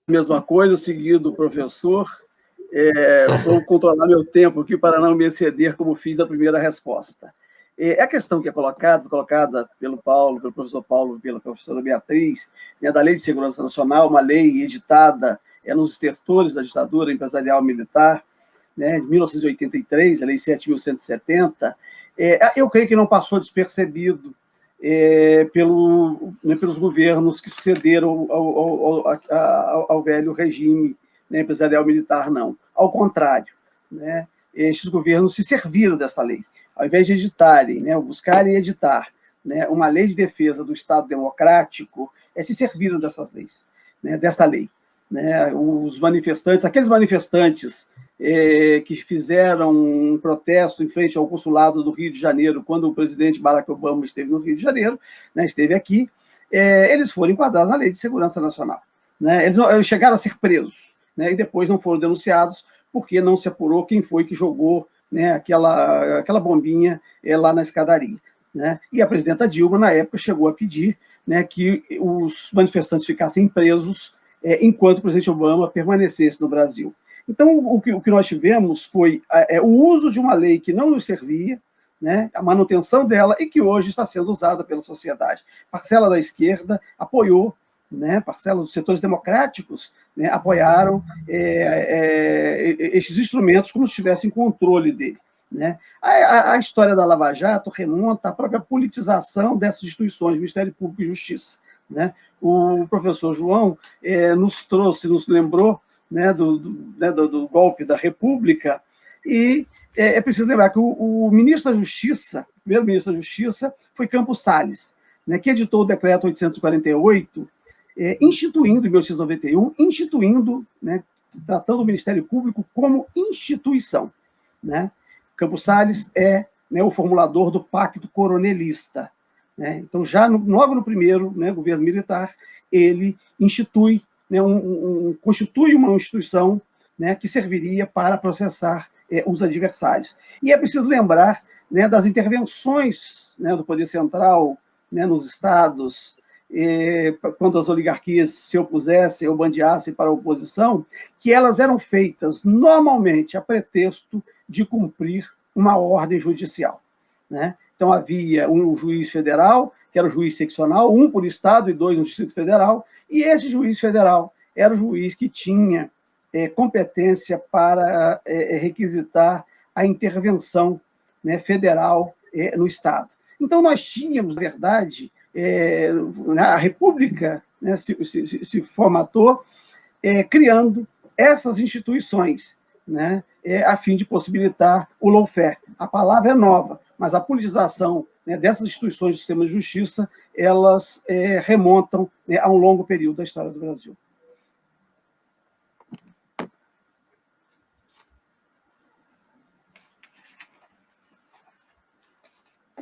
[SPEAKER 3] Mesma coisa, seguido o professor. Vou controlar meu tempo aqui para não me exceder, como fiz na primeira resposta. A questão que é colocada pelo Paulo, pelo professor Paulo, pela professora Beatriz, né, da Lei de Segurança Nacional, uma lei editada nos estertores da ditadura empresarial militar, né, de 1983, a Lei 7.170, eu creio que não passou despercebido pelos governos que sucederam ao velho regime, né, empresarial militar, não. Ao contrário, né, estes governos se serviram desta lei. Ao invés de editarem, né, buscarem editar né, uma lei de defesa do Estado democrático, se serviram dessas leis, né, dessa lei. Né, os manifestantes, aqueles manifestantes que fizeram um protesto em frente ao consulado do Rio de Janeiro, quando o presidente Barack Obama esteve no Rio de Janeiro, né, esteve aqui, eles foram enquadrados na Lei de Segurança Nacional. Né, eles chegaram a ser presos, né, e depois não foram denunciados, porque não se apurou quem foi que jogou, né, aquela bombinha lá na escadaria. Né, e a presidenta Dilma, na época, chegou a pedir, né, que os manifestantes ficassem presos enquanto o presidente Obama permanecesse no Brasil. Então, o que nós tivemos foi o uso de uma lei que não nos servia, né, a manutenção dela, e que hoje está sendo usada pela sociedade. Parcela da esquerda apoiou, né, parcela dos setores democráticos, né, apoiaram esses instrumentos como se tivessem controle dele. Né? A história da Lava Jato remonta à própria politização dessas instituições, Ministério Público e Justiça. Né? O professor João nos lembrou, né, do golpe da República, e é preciso lembrar que o ministro da Justiça, o primeiro ministro da Justiça, foi Campos Salles, né, que editou o decreto 848, instituindo, em 1891, né, tratando o Ministério Público como instituição. Né? Campos Salles né, o formulador do Pacto Coronelista. Né? Então, já logo no primeiro, né, governo militar, ele institui, né, constitui uma instituição, né, que serviria para processar os adversários. E é preciso lembrar, né, das intervenções, né, do poder central, né, nos estados, quando as oligarquias se opusessem ou bandeassem para a oposição, que elas eram feitas normalmente a pretexto de cumprir uma ordem judicial. Né? Então, havia um juiz federal, que era o juiz seccional, um por estado e 2 no Distrito Federal, e esse juiz federal era o juiz que tinha competência para requisitar a intervenção, né, federal no Estado. Então, nós tínhamos, na verdade, a República, né, se formatou criando essas instituições, né, a fim de possibilitar o lawfare. A palavra é nova, mas a politização, né, dessas instituições do sistema de justiça, elas remontam, né, a um longo período da história do Brasil.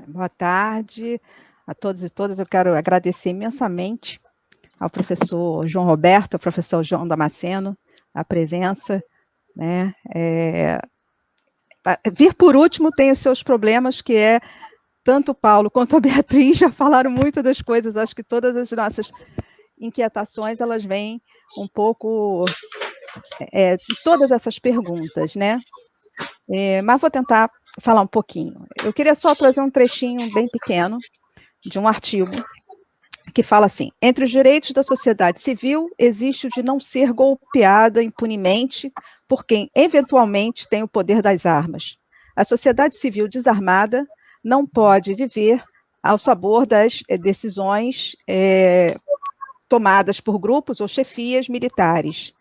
[SPEAKER 5] Boa tarde a todos e todas. Eu quero agradecer imensamente ao professor João Roberto, ao professor João Damasceno, a presença. Né? Vir por último tem os seus problemas, que tanto o Paulo quanto a Beatriz já falaram muito das coisas. Acho que todas as nossas inquietações, elas vêm um pouco todas essas perguntas, né? Mas vou tentar falar um pouquinho. Eu queria só trazer um trechinho bem pequeno de um artigo que fala assim: entre os direitos da sociedade civil existe o de não ser golpeada impunemente por quem eventualmente tem o poder das armas. A sociedade civil desarmada não pode viver ao sabor das decisões tomadas por grupos ou chefias militares.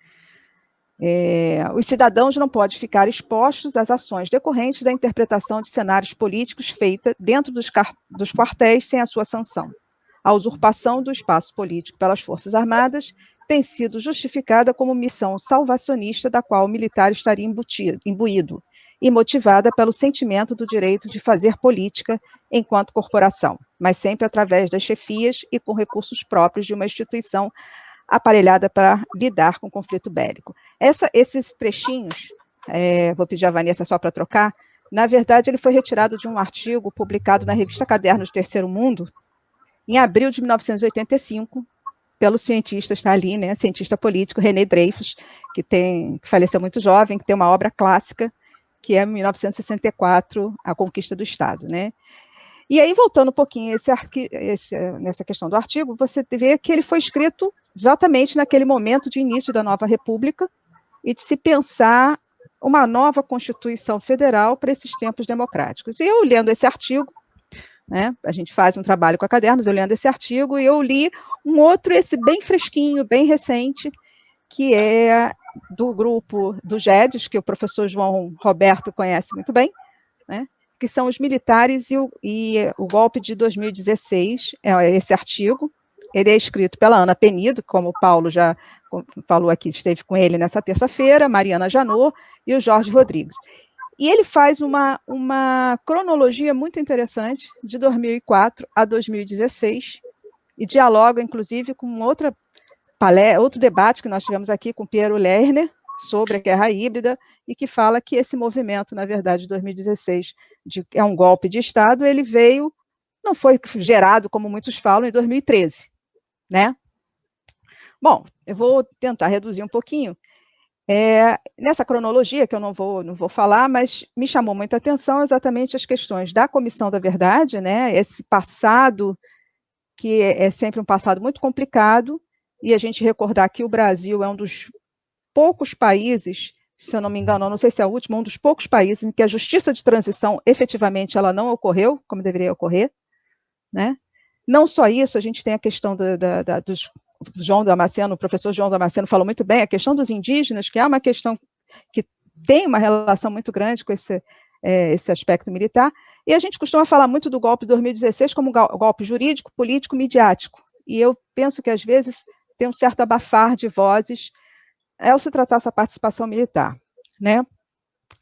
[SPEAKER 5] Os cidadãos não podem ficar expostos às ações decorrentes da interpretação de cenários políticos feita dentro dos quartéis sem a sua sanção. A usurpação do espaço político pelas Forças Armadas tem sido justificada como missão salvacionista da qual o militar estaria imbuído e motivada pelo sentimento do direito de fazer política enquanto corporação, mas sempre através das chefias e com recursos próprios de uma instituição aparelhada para lidar com o conflito bélico. Esses trechinhos, vou pedir a Vanessa só para trocar, na verdade ele foi retirado de um artigo publicado na revista Cadernos do Terceiro Mundo, em abril de 1985, pelo cientista, está ali, né, cientista político René Dreyfus, que faleceu muito jovem, que tem uma obra clássica, que é 1964, A Conquista do Estado, né? E aí, voltando um pouquinho nessa questão do artigo, você vê que ele foi escrito exatamente naquele momento de início da nova República e de se pensar uma nova Constituição Federal para esses tempos democráticos. E eu, lendo esse artigo, né, a gente faz um trabalho com a Cadernos, eu lendo esse artigo, e eu li um outro, esse bem fresquinho, bem recente, que é do grupo do GEDES, que o professor João Roberto conhece muito bem, né, que são os militares e o golpe de 2016, esse artigo. Ele é escrito pela Ana Penido, como o Paulo já falou aqui, esteve com ele nessa terça-feira, Mariana Janot e o Jorge Rodrigues. E ele faz uma cronologia muito interessante, de 2004 a 2016, e dialoga, inclusive, com outro debate que nós tivemos aqui com Piero Lerner, sobre a guerra híbrida, e que fala que esse movimento, na verdade, de 2016, é um golpe de Estado, ele veio, não foi gerado, como muitos falam, em 2013, né? Bom, eu vou tentar reduzir um pouquinho. Nessa cronologia, que eu não vou falar, mas me chamou muita atenção exatamente as questões da Comissão da Verdade, né? Esse passado, que é sempre um passado muito complicado, e a gente recordar que o Brasil é um dos poucos países, se eu não me engano, não sei se é o último, um dos poucos países em que a justiça de transição, efetivamente, ela não ocorreu, como deveria ocorrer, né? Não só isso, a gente tem a questão dos João Damasceno, o professor João Damasceno falou muito bem, a questão dos indígenas, que é uma questão que tem uma relação muito grande com esse aspecto militar, e a gente costuma falar muito do golpe de 2016 como golpe jurídico, político, midiático, e eu penso que, às vezes, tem um certo abafar de vozes ao se tratar essa participação militar, né?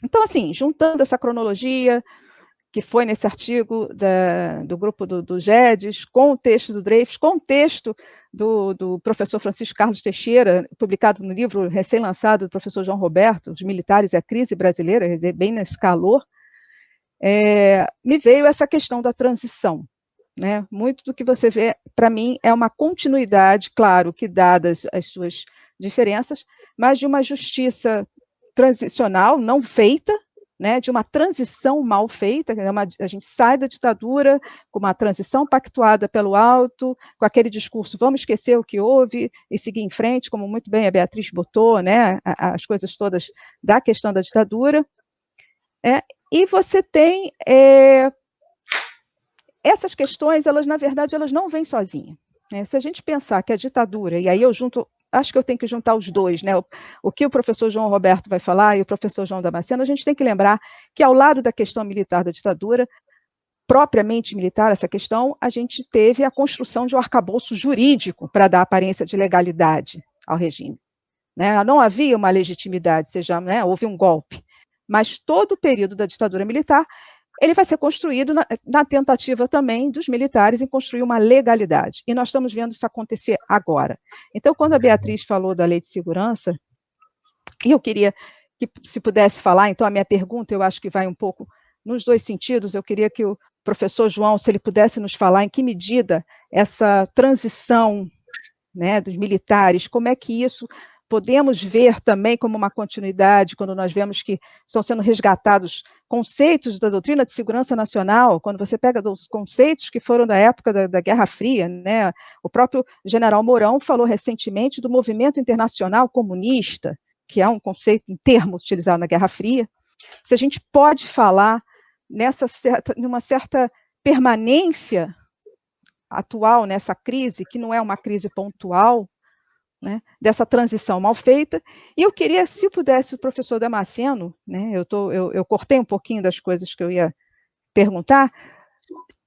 [SPEAKER 5] Então, assim, juntando essa cronologia, que foi nesse artigo do grupo do GEDES, com o texto do Dreyfus, com o texto do professor Francisco Carlos Teixeira, publicado no livro recém-lançado do professor João Roberto, Os Militares e a Crise Brasileira, quer dizer, bem nesse calor, me veio essa questão da transição, né? Muito do que você vê, para mim, é uma continuidade, claro, que dadas as suas diferenças, mas de uma justiça transicional não feita, né, de uma transição mal feita, a gente sai da ditadura com uma transição pactuada pelo alto, com aquele discurso, vamos esquecer o que houve e seguir em frente, como muito bem a Beatriz botou, né, as coisas todas da questão da ditadura, e você tem essas questões, elas, na verdade, elas não vêm sozinhas, né? Se a gente pensar que a ditadura, e aí eu acho que eu tenho que juntar os dois, né? O que o professor João Roberto vai falar e o professor João Damasceno, a gente tem que lembrar que, ao lado da questão militar da ditadura, propriamente militar, essa questão, a gente teve a construção de um arcabouço jurídico para dar aparência de legalidade ao regime, né? Não havia uma legitimidade, né, houve um golpe, mas todo o período da ditadura militar, ele vai ser construído na tentativa também dos militares em construir uma legalidade. E nós estamos vendo isso acontecer agora. Então, quando a Beatriz falou da Lei de Segurança, e eu queria que, se pudesse falar, então a minha pergunta, eu acho que vai um pouco nos dois sentidos, eu queria que o professor João, se ele pudesse nos falar em que medida essa transição, né, dos militares, como é que isso podemos ver também como uma continuidade, quando nós vemos que estão sendo resgatados conceitos da doutrina de segurança nacional, quando você pega os conceitos que foram da época da Guerra Fria, né? O próprio general Mourão falou recentemente do movimento internacional comunista, que é um conceito, um termo utilizado na Guerra Fria. Se a gente pode falar numa certa permanência atual nessa crise, que não é uma crise pontual, né, dessa transição mal feita, e eu queria, se pudesse, o professor Damasceno, né, eu cortei um pouquinho das coisas que eu ia perguntar,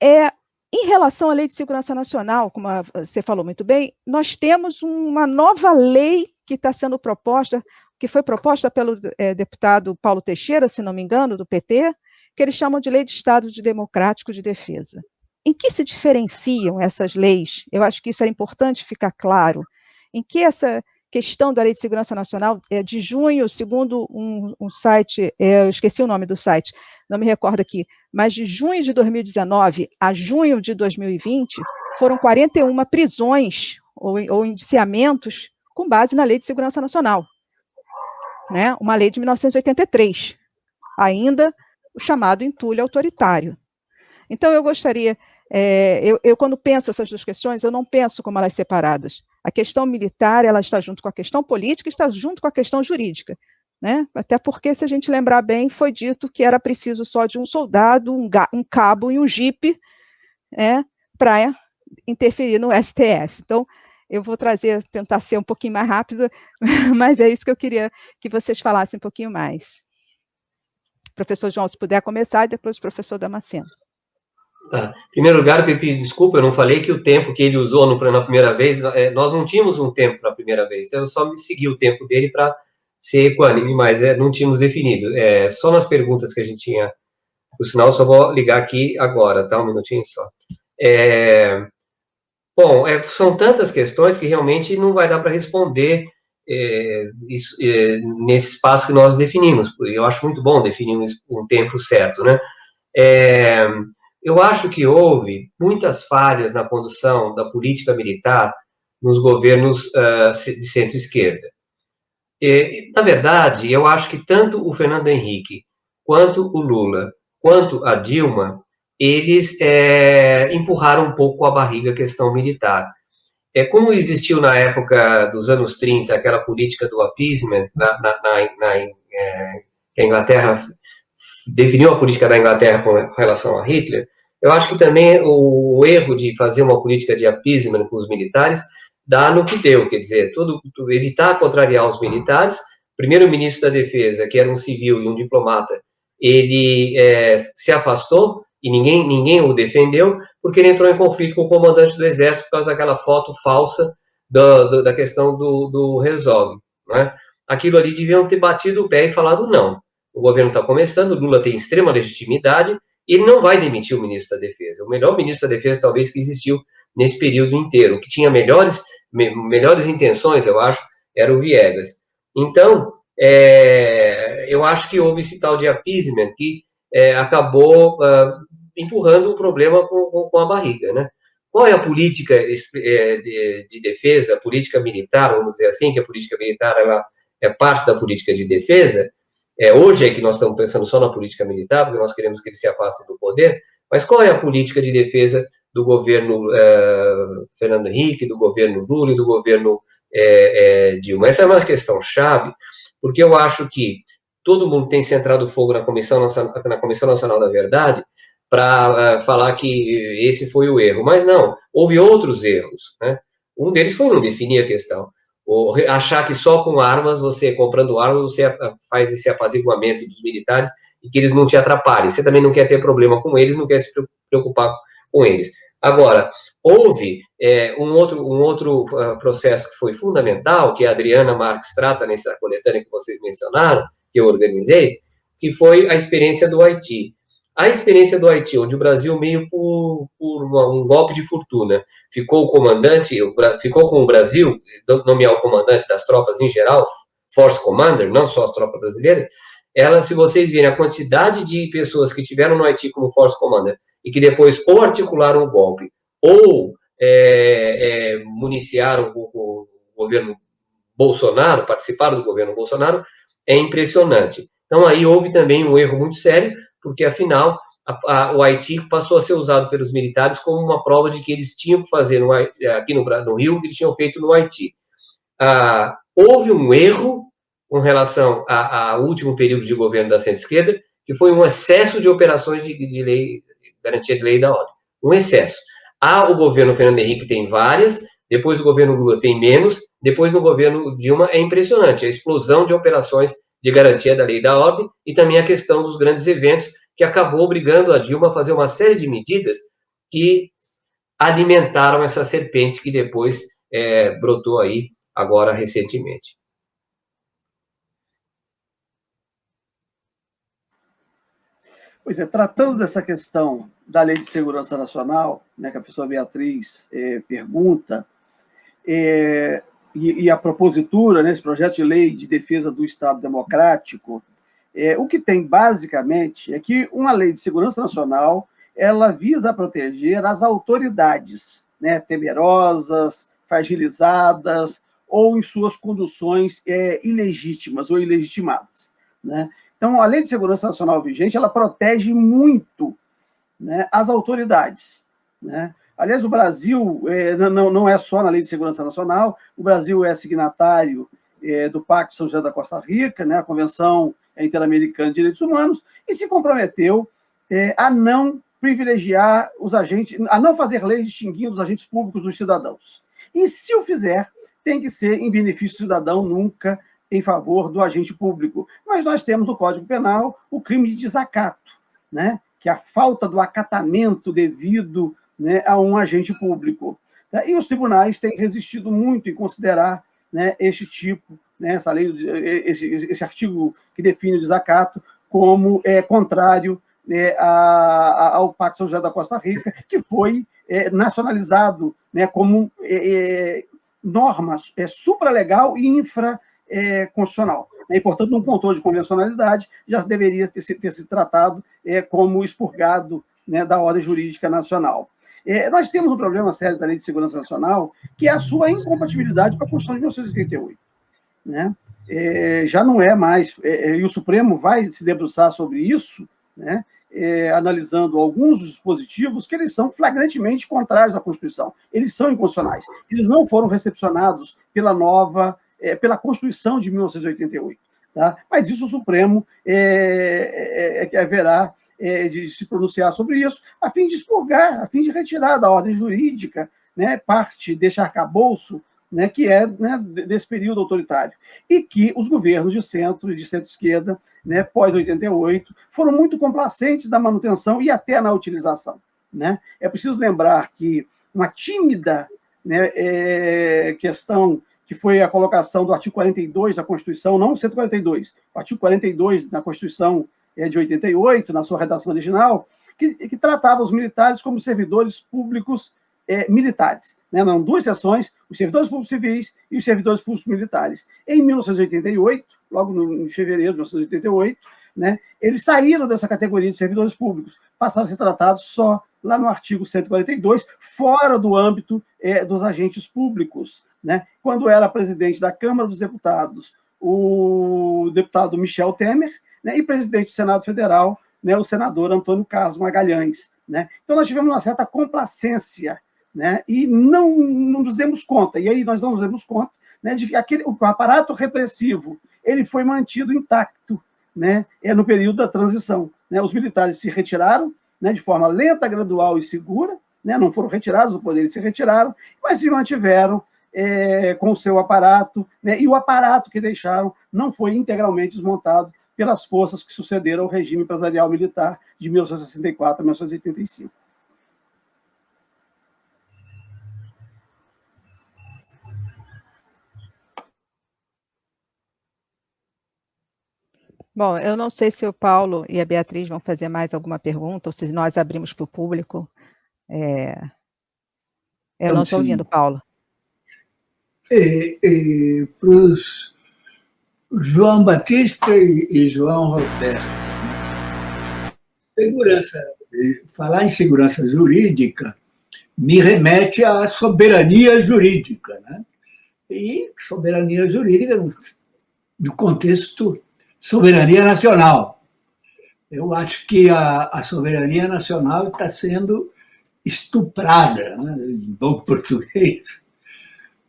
[SPEAKER 5] em relação à Lei de Segurança Nacional, como você falou muito bem, nós temos uma nova lei que está sendo proposta, que foi proposta pelo deputado Paulo Teixeira, se não me engano, do PT, que eles chamam de Lei de Estado Democrático de Defesa. Em que se diferenciam essas leis? Eu acho que isso é importante ficar claro. Em que essa questão da Lei de Segurança Nacional, de junho, segundo um site, eu esqueci o nome do site, não me recordo aqui, mas de junho de 2019 a junho de 2020, foram 41 prisões ou indiciamentos com base na Lei de Segurança Nacional, né? Uma lei de 1983, ainda o chamado entulho autoritário. Então, eu gostaria, eu quando penso essas duas questões, eu não penso como elas separadas. A questão militar, ela está junto com a questão política, está junto com a questão jurídica, né? Até porque, se a gente lembrar bem, foi dito que era preciso só de um soldado, um cabo e um jipe, né, para interferir no STF. Então, eu vou tentar ser um pouquinho mais rápido, mas é isso que eu queria que vocês falassem um pouquinho mais. Professor João, se puder começar, e depois o professor Damasceno.
[SPEAKER 2] Tá. Em primeiro lugar, Pepe, desculpa, eu não falei que o tempo que ele usou na primeira vez, nós não tínhamos um tempo para a primeira vez, então eu só me segui o tempo dele para ser equânime, mas não tínhamos definido. Só nas perguntas que a gente tinha, por sinal, eu só vou ligar aqui agora, tá? Um minutinho só. Bom, são tantas questões que realmente não vai dar para responder nesse espaço que nós definimos. Eu acho muito bom definir um tempo certo, né? Eu acho que houve muitas falhas na condução da política militar nos governos de centro-esquerda. Na verdade, eu acho que tanto o Fernando Henrique, quanto o Lula, quanto a Dilma, eles empurraram um pouco a barriga a questão militar. Como existiu na época dos anos 30 aquela política do appeasement, que a Inglaterra definiu a política da Inglaterra com relação a Hitler, eu acho que também o erro de fazer uma política de appeasement com os militares dá no que deu, quer dizer, evitar contrariar os militares. O primeiro-ministro da Defesa, que era um civil e um diplomata, ele se afastou e ninguém o defendeu, porque ele entrou em conflito com o comandante do Exército por causa daquela foto falsa da questão do Herzog, né? Aquilo ali deviam ter batido o pé e falado não. O governo está começando, Lula tem extrema legitimidade, e ele não vai demitir o ministro da Defesa. O melhor ministro da Defesa, talvez, que existiu nesse período inteiro, que tinha melhores intenções, eu acho, era o Viegas. Então, eu acho que houve esse tal de appeasement que acabou empurrando o problema com a barriga, né? Qual é a política de defesa, a política militar, vamos dizer assim, que a política militar ela é parte da política de defesa? Hoje é que nós estamos pensando só na política militar, porque nós queremos que ele se afaste do poder, mas qual é a política de defesa do governo Fernando Henrique, do governo Lula e do governo Dilma? Essa é uma questão chave, porque eu acho que todo mundo tem centrado fogo na Comissão Nacional da Verdade para falar que esse foi o erro, mas não, houve outros erros, né? Um deles foi não definir a questão. Ou achar que só com armas, comprando armas, você faz esse apaziguamento dos militares e que eles não te atrapalhem. Você também não quer ter problema com eles, não quer se preocupar com eles. Agora, houve um outro processo que foi fundamental, que a Adriana Marques trata nessa coletânea que vocês mencionaram, que eu organizei, que foi a experiência do Haiti. A experiência do Haiti, onde o Brasil, meio por um golpe de fortuna, ficou com o Brasil, nomear o comandante das tropas em geral, Force Commander, não só as tropas brasileiras, se vocês virem a quantidade de pessoas que tiveram no Haiti como Force Commander e que depois ou articularam o golpe ou municiaram o governo Bolsonaro, participaram do governo Bolsonaro, é impressionante. Então, aí houve também um erro muito sério, porque, afinal, o Haiti passou a ser usado pelos militares como uma prova de que eles tinham que fazer aqui no Rio o que eles tinham feito no Haiti. Houve um erro com relação ao último período de governo da centro-esquerda, que foi um excesso de operações de lei, garantia de lei e da ordem. Um excesso. O governo Fernando Henrique tem várias, depois o governo Lula tem menos, depois no governo Dilma é impressionante, a explosão de operações de garantia da lei e da ordem, e também a questão dos grandes eventos, que acabou obrigando a Dilma a fazer uma série de medidas que alimentaram essa serpente que depois brotou aí, agora, recentemente.
[SPEAKER 3] Pois é, tratando dessa questão da Lei de Segurança Nacional, né, que a professora Beatriz pergunta, e a propositura, né, esse projeto de lei de defesa do Estado Democrático, o que tem, basicamente, é que uma lei de segurança nacional ela visa proteger as autoridades, né, temerosas, fragilizadas, ou em suas conduções ilegítimas ou ilegitimadas, né? Então, a Lei de Segurança Nacional vigente, ela protege muito, né, as autoridades, né? Aliás, o Brasil não é só na Lei de Segurança Nacional, o Brasil é signatário do Pacto São José da Costa Rica, né, a Convenção Interamericana de Direitos Humanos, e se comprometeu a não privilegiar os agentes, a não fazer leis distinguindo os agentes públicos dos cidadãos. E, se o fizer, tem que ser em benefício do cidadão, nunca em favor do agente público. Mas nós temos no Código Penal o crime de desacato, né? Que é a falta do acatamento devido, né, a um agente público. E os tribunais têm resistido muito em considerar, né, este tipo, né, essa lei, esse artigo que define o desacato como contrário, né, ao Pacto São José da Costa Rica, que foi nacionalizado, né, como norma supralegal e infraconstitucional. E, portanto, um controle de convencionalidade já deveria ter sido tratado como expurgado, né, da ordem jurídica nacional. Nós temos um problema sério da Lei de Segurança Nacional, que é a sua incompatibilidade com a Constituição de 1988. Né? Já não é mais, e o Supremo vai se debruçar sobre isso, né? Analisando alguns dos dispositivos que eles são flagrantemente contrários à Constituição. Eles são inconstitucionais. Eles não foram recepcionados pela Constituição de 1988. Tá? Mas isso o Supremo haverá de se pronunciar sobre isso, a fim de expurgar, a fim de retirar da ordem jurídica, né, parte desse arcabouço, né, que é, né, desse período autoritário, e que os governos de centro e de centro-esquerda, né, pós-88, foram muito complacentes na manutenção e até na utilização. Né? É preciso lembrar que uma tímida, né, questão que foi a colocação do artigo 42 da Constituição, não o 142, o artigo 42 da Constituição de 88, na sua redação original, que tratava os militares como servidores públicos militares. Né? Eram duas seções, os servidores públicos civis e os servidores públicos militares. Em 1988, logo em fevereiro de 1988, né, eles saíram dessa categoria de servidores públicos, passaram a ser tratados só lá no artigo 142, fora do âmbito dos agentes públicos. Né? Quando era presidente da Câmara dos Deputados, o deputado Michel Temer, né, e presidente do Senado Federal, né, o senador Antônio Carlos Magalhães. Né? Então, nós tivemos uma certa complacência, né, e não nos demos conta, e aí nós não nos demos conta, né, de que o aparato repressivo ele foi mantido intacto, né, no período da transição. Né? Os militares se retiraram, né, de forma lenta, gradual e segura, né, não foram retirados do poder, eles se retiraram, mas se mantiveram com o seu aparato, né, e o aparato que deixaram não foi integralmente desmontado pelas forças que sucederam ao regime empresarial militar de 1964 a 1985.
[SPEAKER 5] Bom, eu não sei se o Paulo e a Beatriz vão fazer mais alguma pergunta, ou se nós abrimos para o público. Eu não estou ouvindo, Paulo.
[SPEAKER 1] Para os João Batista e João Roberto, falar em segurança jurídica me remete à soberania jurídica, né? E soberania jurídica no contexto soberania nacional. Eu acho que a soberania nacional está sendo estuprada, né, em bom português.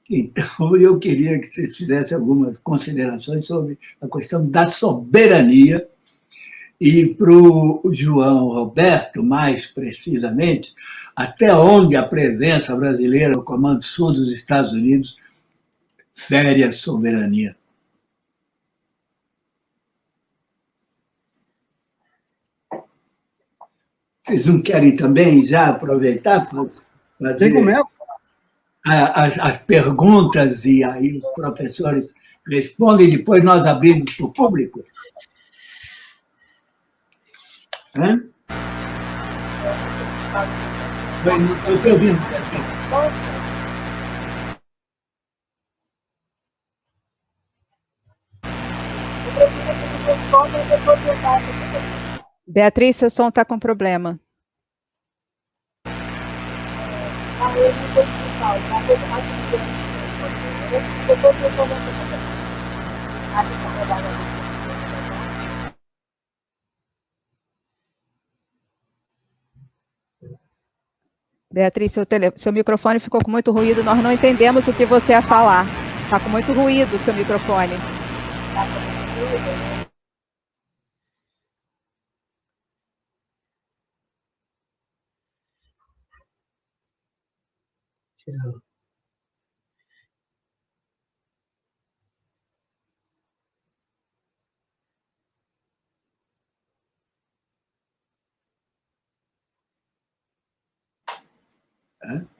[SPEAKER 1] Então, eu queria que vocês fizessem algumas considerações sobre a questão da soberania. E para o João Roberto, mais precisamente, até onde a presença brasileira no Comando Sul dos Estados Unidos fere a soberania. Vocês não querem também já aproveitar para fazer as perguntas e aí os professores respondem, depois nós abrimos para o público? Hã? Eu estou ouvindo.
[SPEAKER 5] Beatriz, seu som está com problema. Beatriz, seu microfone ficou com muito ruído, nós não entendemos o que você ia falar. Está com muito ruído o seu microfone.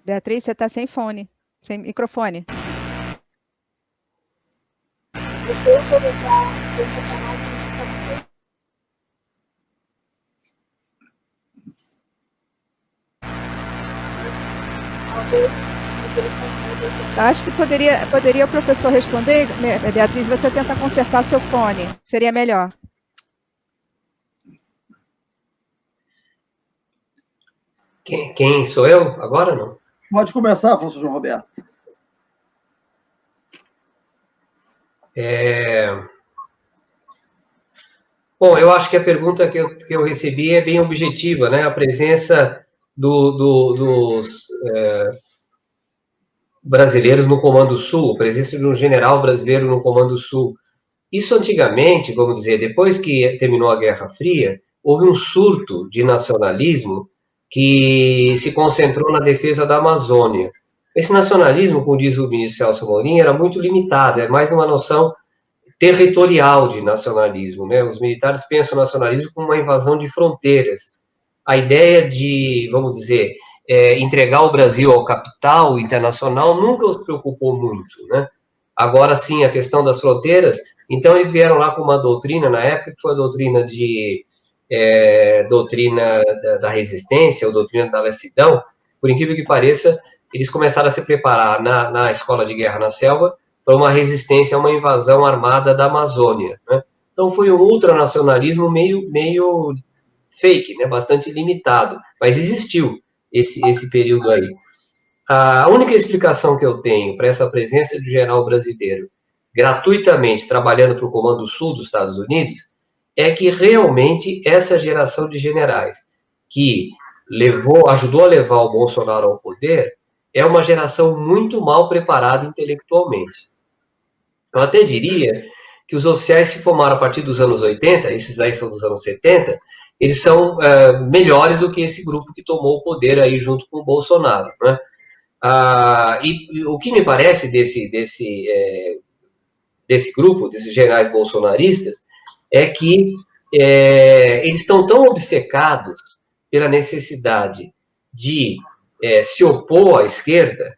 [SPEAKER 5] Beatriz, você está sem fone, sem microfone. Acho que poderia o professor responder. Beatriz, você tenta consertar seu fone, seria melhor.
[SPEAKER 2] Quem sou eu? Agora não?
[SPEAKER 3] Pode começar, professor João Roberto.
[SPEAKER 2] Bom, eu acho que a pergunta que eu recebi é bem objetiva, né? A presença dos brasileiros no Comando Sul, a presença de um general brasileiro no Comando Sul. Isso antigamente, vamos dizer, depois que terminou a Guerra Fria, houve um surto de nacionalismo que se concentrou na defesa da Amazônia. Esse nacionalismo, como diz o ministro Celso Amorim, era muito limitado, é mais uma noção territorial de nacionalismo, né? Os militares pensam o nacionalismo como uma invasão de fronteiras. A ideia de, vamos dizer, entregar o Brasil ao capital internacional nunca os preocupou muito, né? Agora sim, a questão das fronteiras, então eles vieram lá com uma doutrina, na época, que foi a doutrina da resistência, ou doutrina da lassidão. Por incrível que pareça, eles começaram a se preparar na escola de guerra na selva para uma resistência a uma invasão armada da Amazônia, né? Então foi um ultranacionalismo meio fake, né? Bastante limitado, mas existiu esse período aí. A única explicação que eu tenho para essa presença de general brasileiro gratuitamente trabalhando para o Comando Sul dos Estados Unidos é que realmente essa geração de generais que ajudou a levar o Bolsonaro ao poder é uma geração muito mal preparada intelectualmente. Eu até diria que os oficiais que formaram a partir dos anos 80, esses aí são dos anos 70, eles são melhores do que esse grupo que tomou o poder aí junto com o Bolsonaro, né? E o que me parece desse grupo, desses generais bolsonaristas, é que eles estão tão obcecados pela necessidade de se opor à esquerda,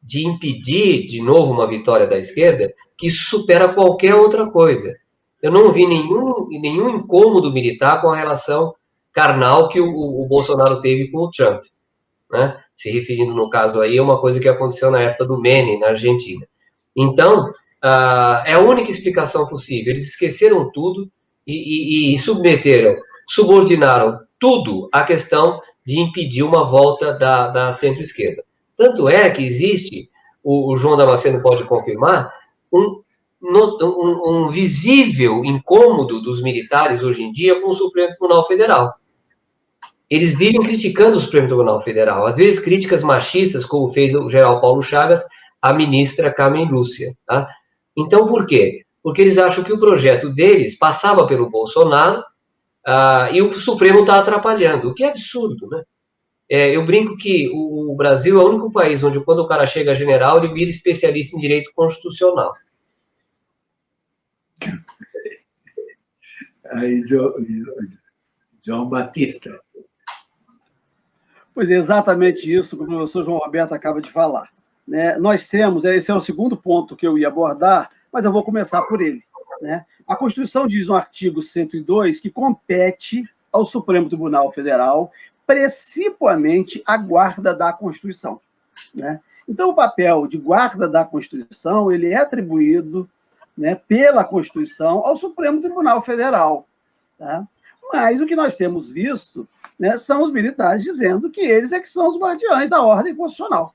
[SPEAKER 2] de impedir de novo uma vitória da esquerda, que isso supera qualquer outra coisa. Eu não vi nenhum incômodo militar com a relação carnal que o Bolsonaro teve com o Trump, né? Se referindo, no caso aí, a uma coisa que aconteceu na época do Menem, na Argentina. Então, é a única explicação possível. Eles esqueceram tudo e subordinaram tudo à questão de impedir uma volta da centro-esquerda. Tanto é que existe, o João Damasceno pode confirmar, um visível incômodo dos militares hoje em dia com o Supremo Tribunal Federal. Eles vivem criticando o Supremo Tribunal Federal, às vezes críticas machistas, como fez o general Paulo Chagas, a ministra Carmen Lúcia. Tá? Então, por quê? Porque eles acham que o projeto deles passava pelo Bolsonaro e o Supremo está atrapalhando, o que é absurdo, né? Eu brinco que o Brasil é o único país onde, quando o cara chega a general, ele vira especialista em direito constitucional.
[SPEAKER 1] Aí, João Batista.
[SPEAKER 3] Pois é, exatamente isso que o professor João Roberto acaba de falar, né? Nós temos, esse é o segundo ponto que eu ia abordar, mas eu vou começar por ele, né? A Constituição diz no artigo 102 que compete ao Supremo Tribunal Federal principalmente a guarda da Constituição, né? Então, o papel de guarda da Constituição ele é atribuído, né, pela Constituição ao Supremo Tribunal Federal, tá? Mas o que nós temos visto, né, são os militares dizendo que eles é que são os guardiões da ordem constitucional,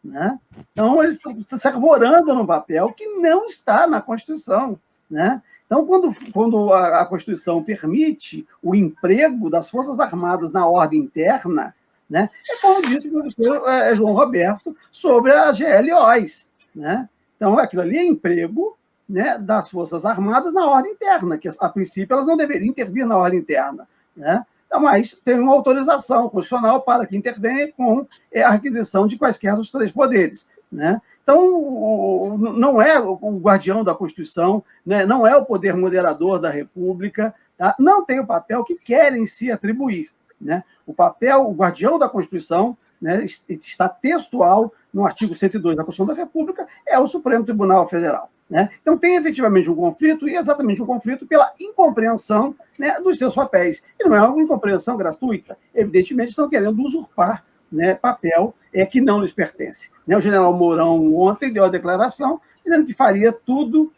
[SPEAKER 3] né? Então, eles estão se arvorando num papel que não está na Constituição, né? Então, quando a Constituição permite o emprego das Forças Armadas na ordem interna, né, é como disse o professor João Roberto sobre as GLOs, né? Então, aquilo ali é emprego, né, das Forças Armadas na ordem interna, que a princípio elas não deveriam intervir na ordem interna, né? Então, mas tem uma autorização constitucional para que intervenha com a requisição de quaisquer dos três poderes, né? Então, não é o guardião da Constituição, né? Não é o poder moderador da República, tá? Não tem o papel que querem se atribuir, né? O guardião da Constituição né, está textual no artigo 102 da Constituição da República, é o Supremo Tribunal Federal. Né? Então, tem efetivamente um conflito, e exatamente um conflito pela incompreensão, né, dos seus papéis. E não é uma incompreensão gratuita. Evidentemente, estão querendo usurpar, né, papel que não lhes pertence. Né? O general Mourão ontem deu a declaração dizendo que faria tudo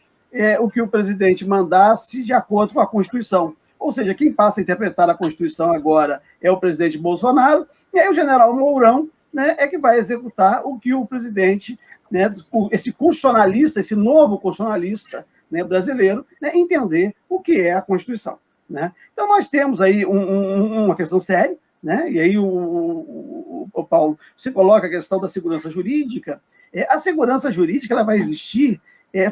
[SPEAKER 3] o que o presidente mandasse de acordo com a Constituição. Ou seja, quem passa a interpretar a Constituição agora é o presidente Bolsonaro, e aí o general Mourão, né, é que vai executar o que o presidente, né, esse constitucionalista, esse novo constitucionalista, né, brasileiro, né, entender o que é a Constituição. Né? Então, nós temos aí uma questão séria, né? E aí, o Paulo, você coloca a questão da segurança jurídica. A segurança jurídica ela vai existir.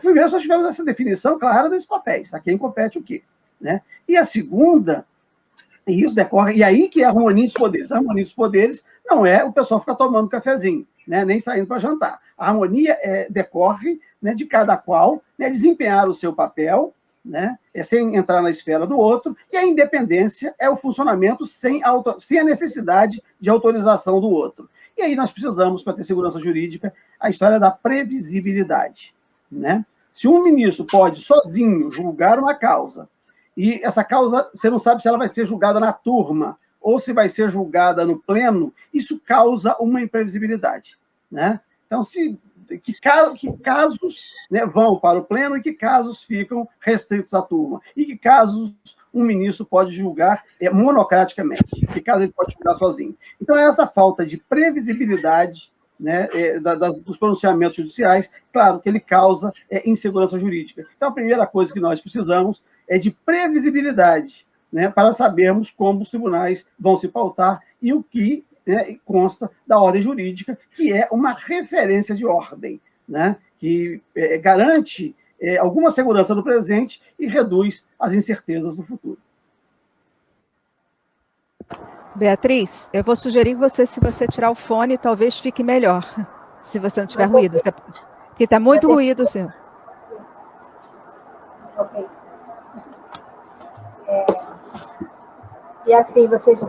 [SPEAKER 3] Primeiro, nós tivemos essa definição clara desses papéis, a quem compete o quê. Né? E a segunda, e isso decorre, e aí que é a harmonia dos poderes. A harmonia dos poderes não é o pessoal ficar tomando cafezinho, né, nem saindo para jantar. A harmonia decorre, né, de cada qual, né, desempenhar o seu papel, né, sem entrar na esfera do outro, e a independência é o funcionamento sem a necessidade de autorização do outro. E aí nós precisamos, para ter segurança jurídica, a história da previsibilidade. Né? Se um ministro pode, sozinho, julgar uma causa, e essa causa, você não sabe se ela vai ser julgada na turma ou se vai ser julgada no pleno, isso causa uma imprevisibilidade. Né? Então, que casos, né, vão para o pleno e que casos ficam restritos à turma, e que casos um ministro pode julgar monocraticamente, que caso ele pode julgar sozinho. Então, essa falta de previsibilidade, né, dos pronunciamentos judiciais, claro que ele causa insegurança jurídica. Então, a primeira coisa que nós precisamos é de previsibilidade, né, para sabermos como os tribunais vão se pautar e o que, né, consta da ordem jurídica, que é uma referência de ordem, né, que garante alguma segurança do presente e reduz as incertezas do futuro.
[SPEAKER 5] Beatriz, eu vou sugerir que se você tirar o fone, talvez fique melhor, se você não tiver ruído, porque está muito ruído, seu.
[SPEAKER 4] Ok. E assim, vocês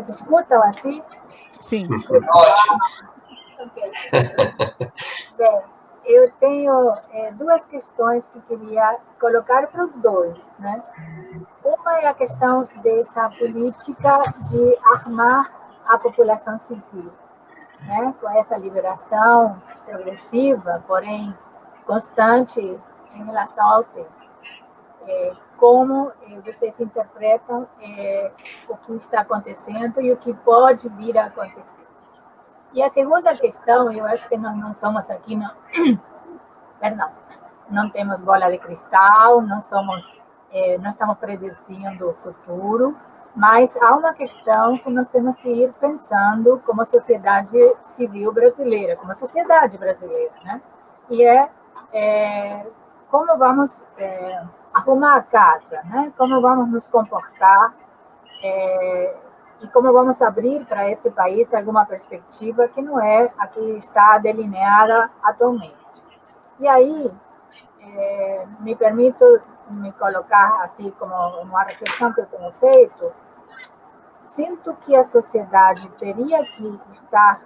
[SPEAKER 4] escutam assim?
[SPEAKER 5] Sim.
[SPEAKER 2] Ótimo.
[SPEAKER 4] Ok. Bem, eu tenho duas questões que queria colocar para os dois, né? Uma é a questão dessa política de armar a população civil, né? Com essa liberação progressiva, porém constante em relação ao tempo. Como vocês interpretam o que está acontecendo e o que pode vir a acontecer. E a segunda questão, eu acho que nós não somos aqui, não temos bola de cristal, não estamos predizendo o futuro, mas há uma questão que nós temos que ir pensando como sociedade civil brasileira, como sociedade brasileira, né? E como vamos arrumar a casa, né? Como vamos nos comportar e como vamos abrir para esse país alguma perspectiva que não é a que está delineada atualmente. E aí, me permito me colocar assim como uma reflexão que eu tenho feito. Sinto que a sociedade teria que estar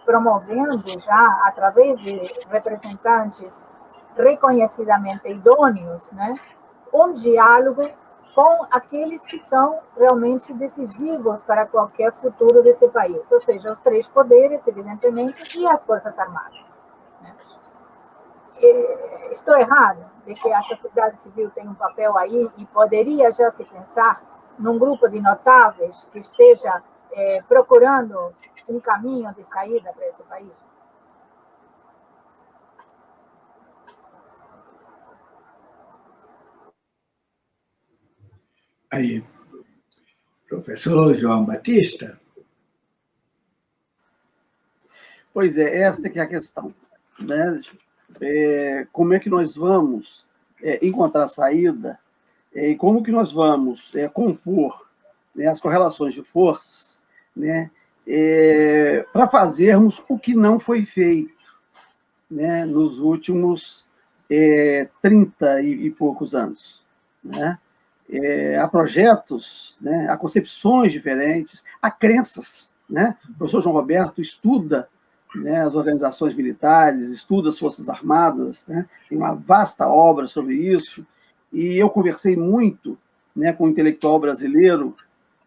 [SPEAKER 4] promovendo já, através de representantes reconhecidamente idôneos, né, um diálogo com aqueles que são realmente decisivos para qualquer futuro desse país, ou seja, os três poderes, evidentemente, e as Forças Armadas. Né? Estou errada de que a sociedade civil tem um papel aí e poderia já se pensar num grupo de notáveis que esteja procurando um caminho de saída para esse país?
[SPEAKER 1] Aí, professor João Batista?
[SPEAKER 3] Pois é, esta que é a questão. Né? Como é que nós vamos encontrar saída e como que nós vamos compor, né, as correlações de forças, né, para fazermos o que não foi feito, né, nos últimos 30 e poucos anos. Né? Há projetos, né, há concepções diferentes, há crenças, né? O professor João Roberto estuda, né, as organizações militares, estuda as Forças Armadas, né? Tem uma vasta obra sobre isso, e eu conversei muito, né, com um intelectual brasileiro,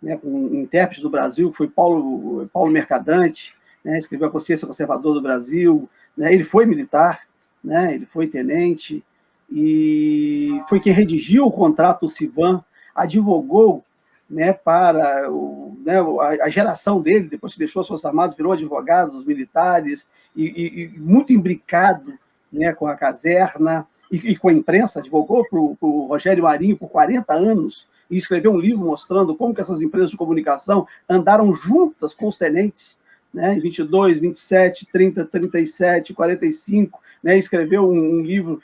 [SPEAKER 3] né, com um intérprete do Brasil, que foi Paulo Mercadante, né, escreveu A Consciência Conservadora do Brasil, né? Ele foi militar, né? Ele foi tenente, e foi quem redigiu o contrato do CIVAM, advogou, né, para a geração dele, depois que deixou as Forças Armadas, virou advogado dos militares, e muito imbricado, né, com a caserna e com a imprensa, advogou para o Rogério Marinho por 40 anos, e escreveu um livro mostrando como que essas empresas de comunicação andaram juntas com os tenentes, né, em 22, 27, 30, 37, 45, né, escreveu um livro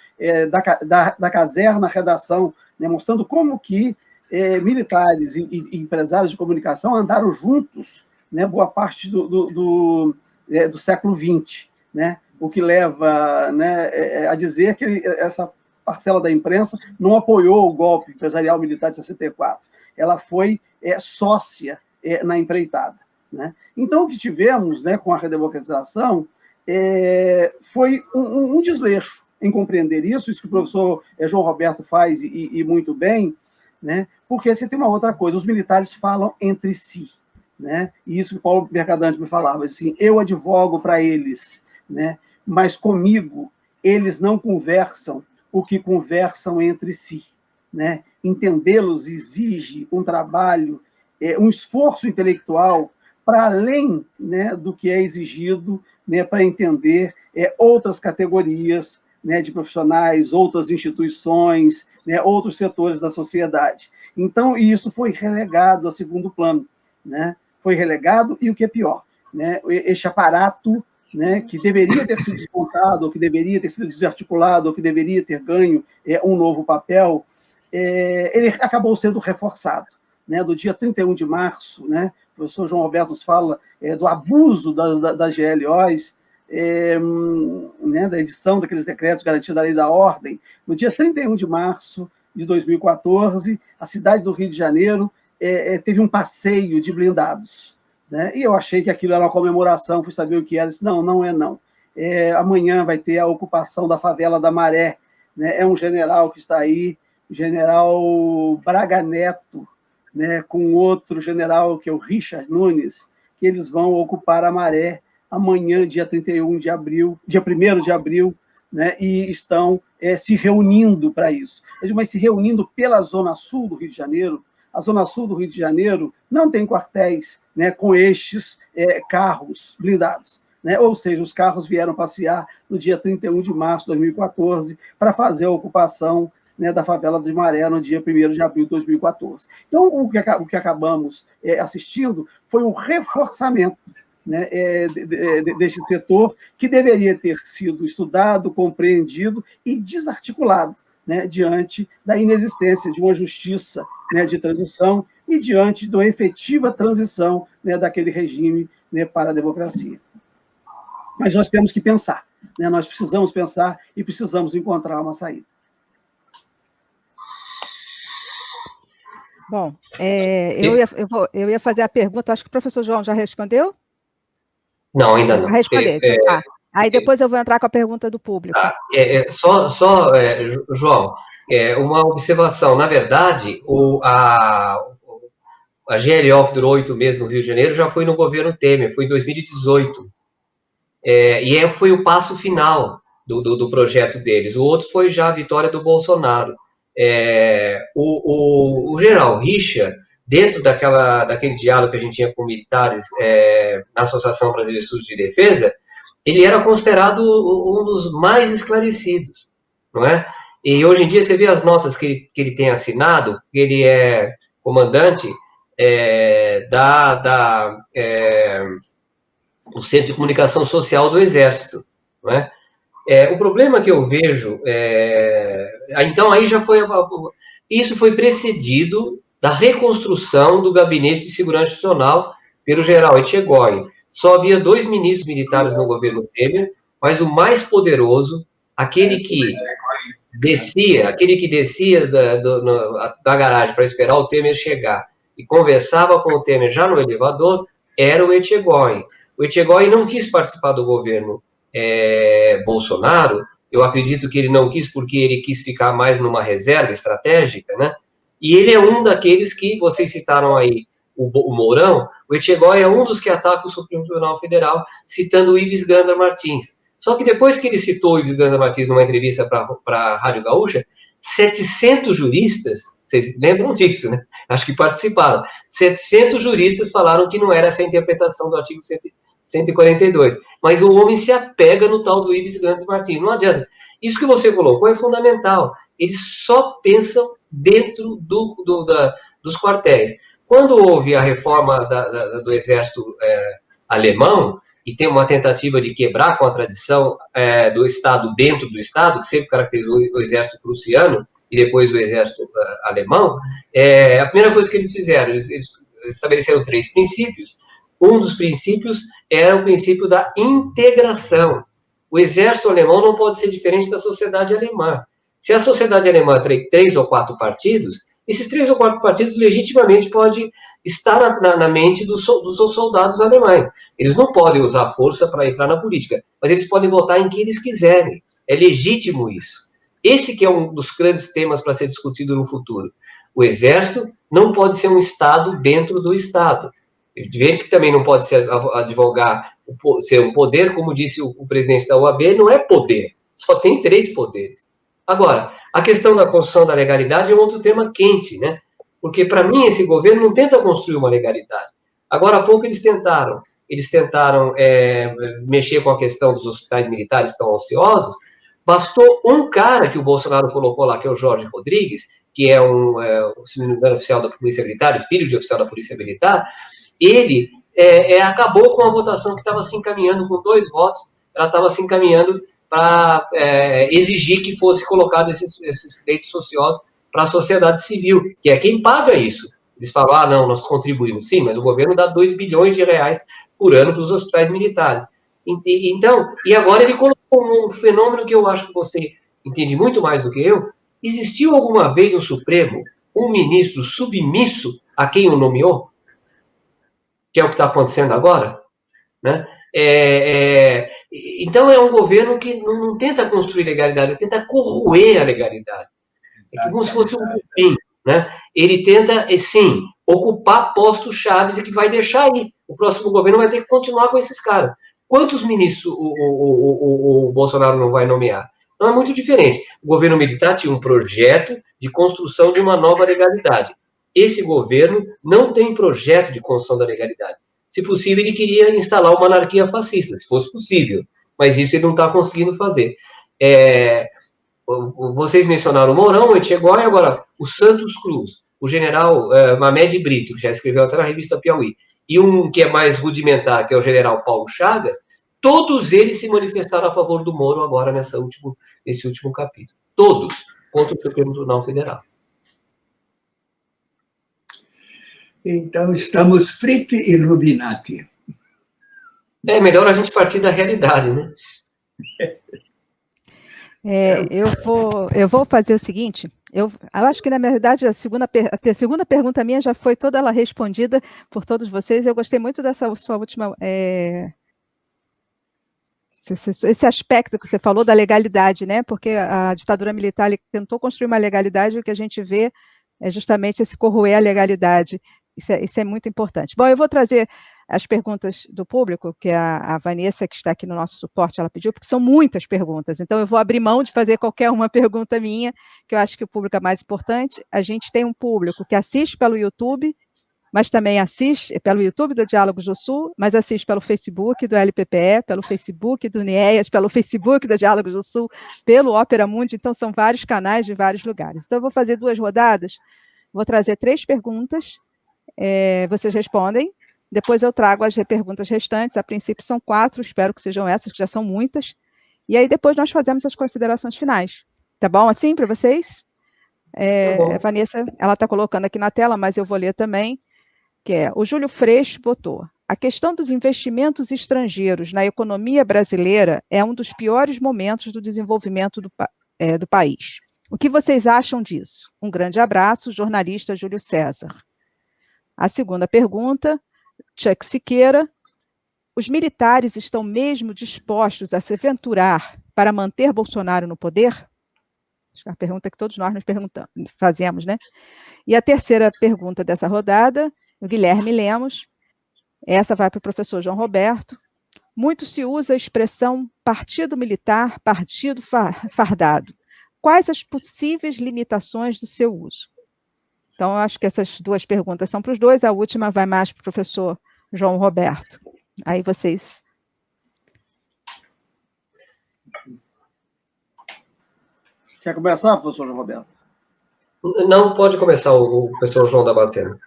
[SPEAKER 3] da caserna à redação, né, mostrando como que militares e empresários de comunicação andaram juntos, né, boa parte do século XX, né, o que leva, né, a dizer que essa parcela da imprensa não apoiou o golpe empresarial militar de 64, ela foi sócia na empreitada, né? Então, o que tivemos, né, com a redemocratização foi um desleixo em compreender isso que o professor João Roberto faz, e muito bem, né? Porque você tem uma outra coisa, os militares falam entre si, né? E isso que o Paulo Mercadante me falava, assim, eu advogo para eles, né? Mas comigo eles não conversam o que conversam entre si, né? Entendê-los exige um trabalho, um esforço intelectual para além, né, do que é exigido, né, para entender outras categorias, né, de profissionais, outras instituições, né, outros setores da sociedade. Então, isso foi relegado a segundo plano, né? Foi relegado, e o que é pior, né, este aparato, né, que deveria ter sido desmontado, ou que deveria ter sido desarticulado, ou que deveria ter ganho um novo papel, ele acabou sendo reforçado, né? Do dia 31 de março, né, o professor João Roberto nos fala do abuso das GLOs, né, da edição daqueles decretos garantindo da lei da ordem. No dia 31 de março de 2014, a cidade do Rio de Janeiro teve um passeio de blindados, né? E eu achei que aquilo era uma comemoração, fui saber o que era, disse, não é não. Amanhã vai ter a ocupação da favela da Maré, né? É um general que está aí, o general Braga Neto, né, com outro general, que é o Richard Nunes, que eles vão ocupar a Maré amanhã, dia 31 de abril, dia 1º de abril, né, e estão se reunindo para isso. Mas se reunindo pela Zona Sul do Rio de Janeiro. A Zona Sul do Rio de Janeiro não tem quartéis, né, com estes carros blindados, né? Ou seja, os carros vieram passear no dia 31 de março de 2014 para fazer a ocupação, né, da favela de Maré no dia 1º de abril de 2014. Então, o que acabamos assistindo foi um reforçamento, né, deste setor, que deveria ter sido estudado, compreendido e desarticulado, né, diante da inexistência de uma justiça, né, de transição e diante da efetiva transição, né, daquele regime, né, para a democracia. Mas nós temos que pensar, né, nós precisamos pensar e precisamos encontrar uma saída.
[SPEAKER 5] Bom, eu ia fazer a pergunta, acho que o professor João já respondeu?
[SPEAKER 2] Não, ainda não.
[SPEAKER 5] Vai responder, então, tá. Aí depois eu vou entrar com a pergunta do público.
[SPEAKER 2] João, uma observação. Na verdade, a GLO, que durou 8 meses no Rio de Janeiro, já foi no governo Temer, foi em 2018. E foi o passo final do projeto deles. O outro foi já a vitória do Bolsonaro. O general Richa, dentro daquele diálogo que a gente tinha com militares na Associação Brasileira de Estudos de Defesa, ele era considerado um dos mais esclarecidos, não é? E hoje em dia você vê as notas que ele tem assinado, ele é comandante do Centro de Comunicação Social do Exército, não é? O problema que eu vejo, então aí já foi, isso foi precedido da reconstrução do Gabinete de Segurança Institucional pelo general Etchegói. Só havia 2 ministros militares no governo Temer, mas o mais poderoso, aquele que descia da garagem para esperar o Temer chegar e conversava com o Temer já no elevador, era o Etchegóin. O Etchegóin não quis participar do governo Bolsonaro. Eu acredito que ele não quis porque ele quis ficar mais numa reserva estratégica, né? E ele é um daqueles que, vocês citaram aí o Mourão, o Etchegóin é um dos que ataca o Supremo Tribunal Federal, citando o Ives Gandra Martins. Só que depois que ele citou o Ives Gandra Martins numa entrevista para a Rádio Gaúcha, 700 juristas, vocês lembram disso, né? Acho que participaram. 700 juristas falaram que não era essa a interpretação do artigo 142. Mas o homem se apega no tal do Ives Gandra Martins. Não adianta. Isso que você colocou é fundamental. Eles só pensam dentro dos quartéis. Quando houve a reforma do exército alemão, e tem uma tentativa de quebrar com a tradição do Estado dentro do Estado, que sempre caracterizou o exército prussiano e depois o exército alemão, a primeira coisa que eles fizeram, eles estabeleceram 3 princípios. Um dos princípios era o princípio da integração. O exército alemão não pode ser diferente da sociedade alemã. Se a sociedade alemã tem 3 ou 4 partidos, esses 3 ou 4 partidos legitimamente podem estar na mente dos soldados alemães. Eles não podem usar força para entrar na política, mas eles podem votar em quem eles quiserem. É legítimo isso. Esse que é um dos grandes temas para ser discutido no futuro. O exército não pode ser um Estado dentro do Estado. Evidente que também não pode ser ser um poder, como disse o presidente da OAB, não é poder, só tem 3 poderes. Agora, a questão da construção da legalidade é um outro tema quente, né? Porque, para mim, esse governo não tenta construir uma legalidade. Agora há pouco eles tentaram mexer com a questão dos hospitais militares que estão ociosos. Bastou um cara que o Bolsonaro colocou lá, que é o Jorge Rodrigues, que é se não me engano, oficial da Polícia Militar, filho de oficial da Polícia Militar. Ele acabou com a votação que estava se encaminhando com 2 votos, ela estava se encaminhando para exigir que fosse colocado esses leitos ociosos para a sociedade civil, que é quem paga isso. Eles falam, não, nós contribuímos. Sim, mas o governo dá 2 bilhões de reais por ano para os hospitais militares. Então, e agora ele colocou um fenômeno que eu acho que você entende muito mais do que eu. Existiu alguma vez no Supremo um ministro submisso a quem o nomeou? Que é o que está acontecendo agora, né? Então é um governo que não tenta construir legalidade, ele tenta corroer a legalidade. É como se fosse um cupim, né? Ele tenta, sim, ocupar postos chaves e que vai deixar aí. O próximo governo vai ter que continuar com esses caras. Quantos ministros o Bolsonaro não vai nomear? Então é muito diferente. O governo militar tinha um projeto de construção de uma nova legalidade. Esse governo não tem projeto de construção da legalidade. Se possível, ele queria instalar uma monarquia fascista, se fosse possível, mas isso ele não está conseguindo fazer. Vocês mencionaram o Mourão, o Etchegóin, agora o Santos Cruz, o general Mamed Brito, que já escreveu até na revista Piauí, e um que é mais rudimentar, que é o general Paulo Chagas, todos eles se manifestaram a favor do Moro agora nesse último capítulo. Todos contra o Supremo Tribunal Federal.
[SPEAKER 1] Então, estamos fritti e Illuminati.
[SPEAKER 2] É melhor a gente partir da realidade, né?
[SPEAKER 5] Eu vou fazer o seguinte, eu acho que, na verdade, a segunda pergunta minha já foi toda ela respondida por todos vocês. Eu gostei muito dessa sua última... esse aspecto que você falou da legalidade, né? Porque a ditadura militar tentou construir uma legalidade e o que a gente vê é justamente esse corroer a legalidade. Isso é muito importante. Bom, eu vou trazer as perguntas do público, que a Vanessa, que está aqui no nosso suporte, ela pediu, porque são muitas perguntas. Então, eu vou abrir mão de fazer qualquer uma pergunta minha, que eu acho que o público é mais importante. A gente tem um público que assiste pelo YouTube, mas também assiste pelo YouTube do Diálogos do Sul, mas assiste pelo Facebook do LPPE, pelo Facebook do NIEAS, pelo Facebook do Diálogos do Sul, pelo Opera Mundi. Então, são vários canais de vários lugares. Então, eu vou fazer 2 rodadas, vou trazer 3 perguntas, vocês respondem, depois eu trago as perguntas restantes, a princípio são 4, espero que sejam essas, que já são muitas, e aí depois nós fazemos as considerações finais. Tá bom assim para vocês? A Vanessa, ela está colocando aqui na tela, mas eu vou ler também, que o Júlio Freixo botou: a questão dos investimentos estrangeiros na economia brasileira é um dos piores momentos do desenvolvimento do país. O que vocês acham disso? Um grande abraço, jornalista Júlio César. A segunda pergunta, Chuck Siqueira, os militares estão mesmo dispostos a se aventurar para manter Bolsonaro no poder? Acho que é a pergunta que todos nós nos fazemos, né? E a terceira pergunta dessa rodada, o Guilherme Lemos, essa vai para o professor João Roberto. Muito se usa a expressão partido militar, partido fardado. Quais as possíveis limitações do seu uso? Então, eu acho que essas duas perguntas são para os dois, a última vai mais para o professor João Roberto. Aí vocês...
[SPEAKER 3] Quer começar, professor João Roberto?
[SPEAKER 2] Não, pode começar o professor João Damasceno.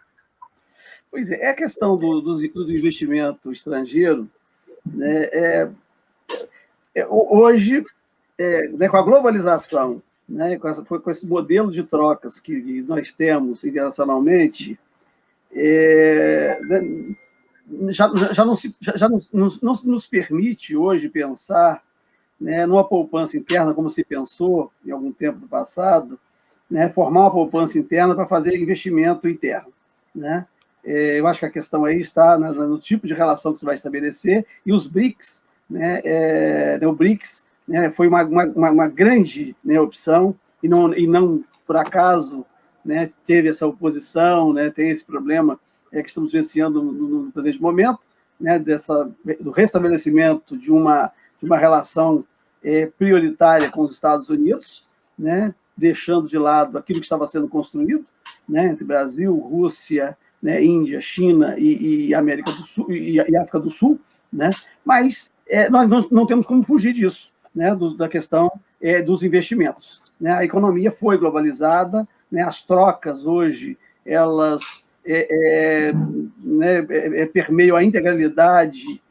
[SPEAKER 3] Pois é a questão do investimento estrangeiro, né, hoje, né, com a globalização, né, com esse modelo de trocas que nós temos internacionalmente, já não nos permite hoje pensar, né, numa poupança interna, como se pensou em algum tempo do passado, né, formar uma poupança interna para fazer investimento interno, né? Eu acho que a questão aí está no tipo de relação que você vai estabelecer, e os BRICS, né, o BRICS, né, foi uma grande, né, opção, e não por acaso, né, teve essa oposição, né, tem esse problema que estamos vivenciando no presente momento, né, do restabelecimento de uma relação prioritária com os Estados Unidos, né, deixando de lado aquilo que estava sendo construído, né, entre Brasil, Rússia, né, Índia, China e América do Sul e África do Sul, né? Mas nós não temos como fugir disso, né, da questão dos investimentos, né? A economia foi globalizada, né? As trocas hoje elas permeiam a integralidade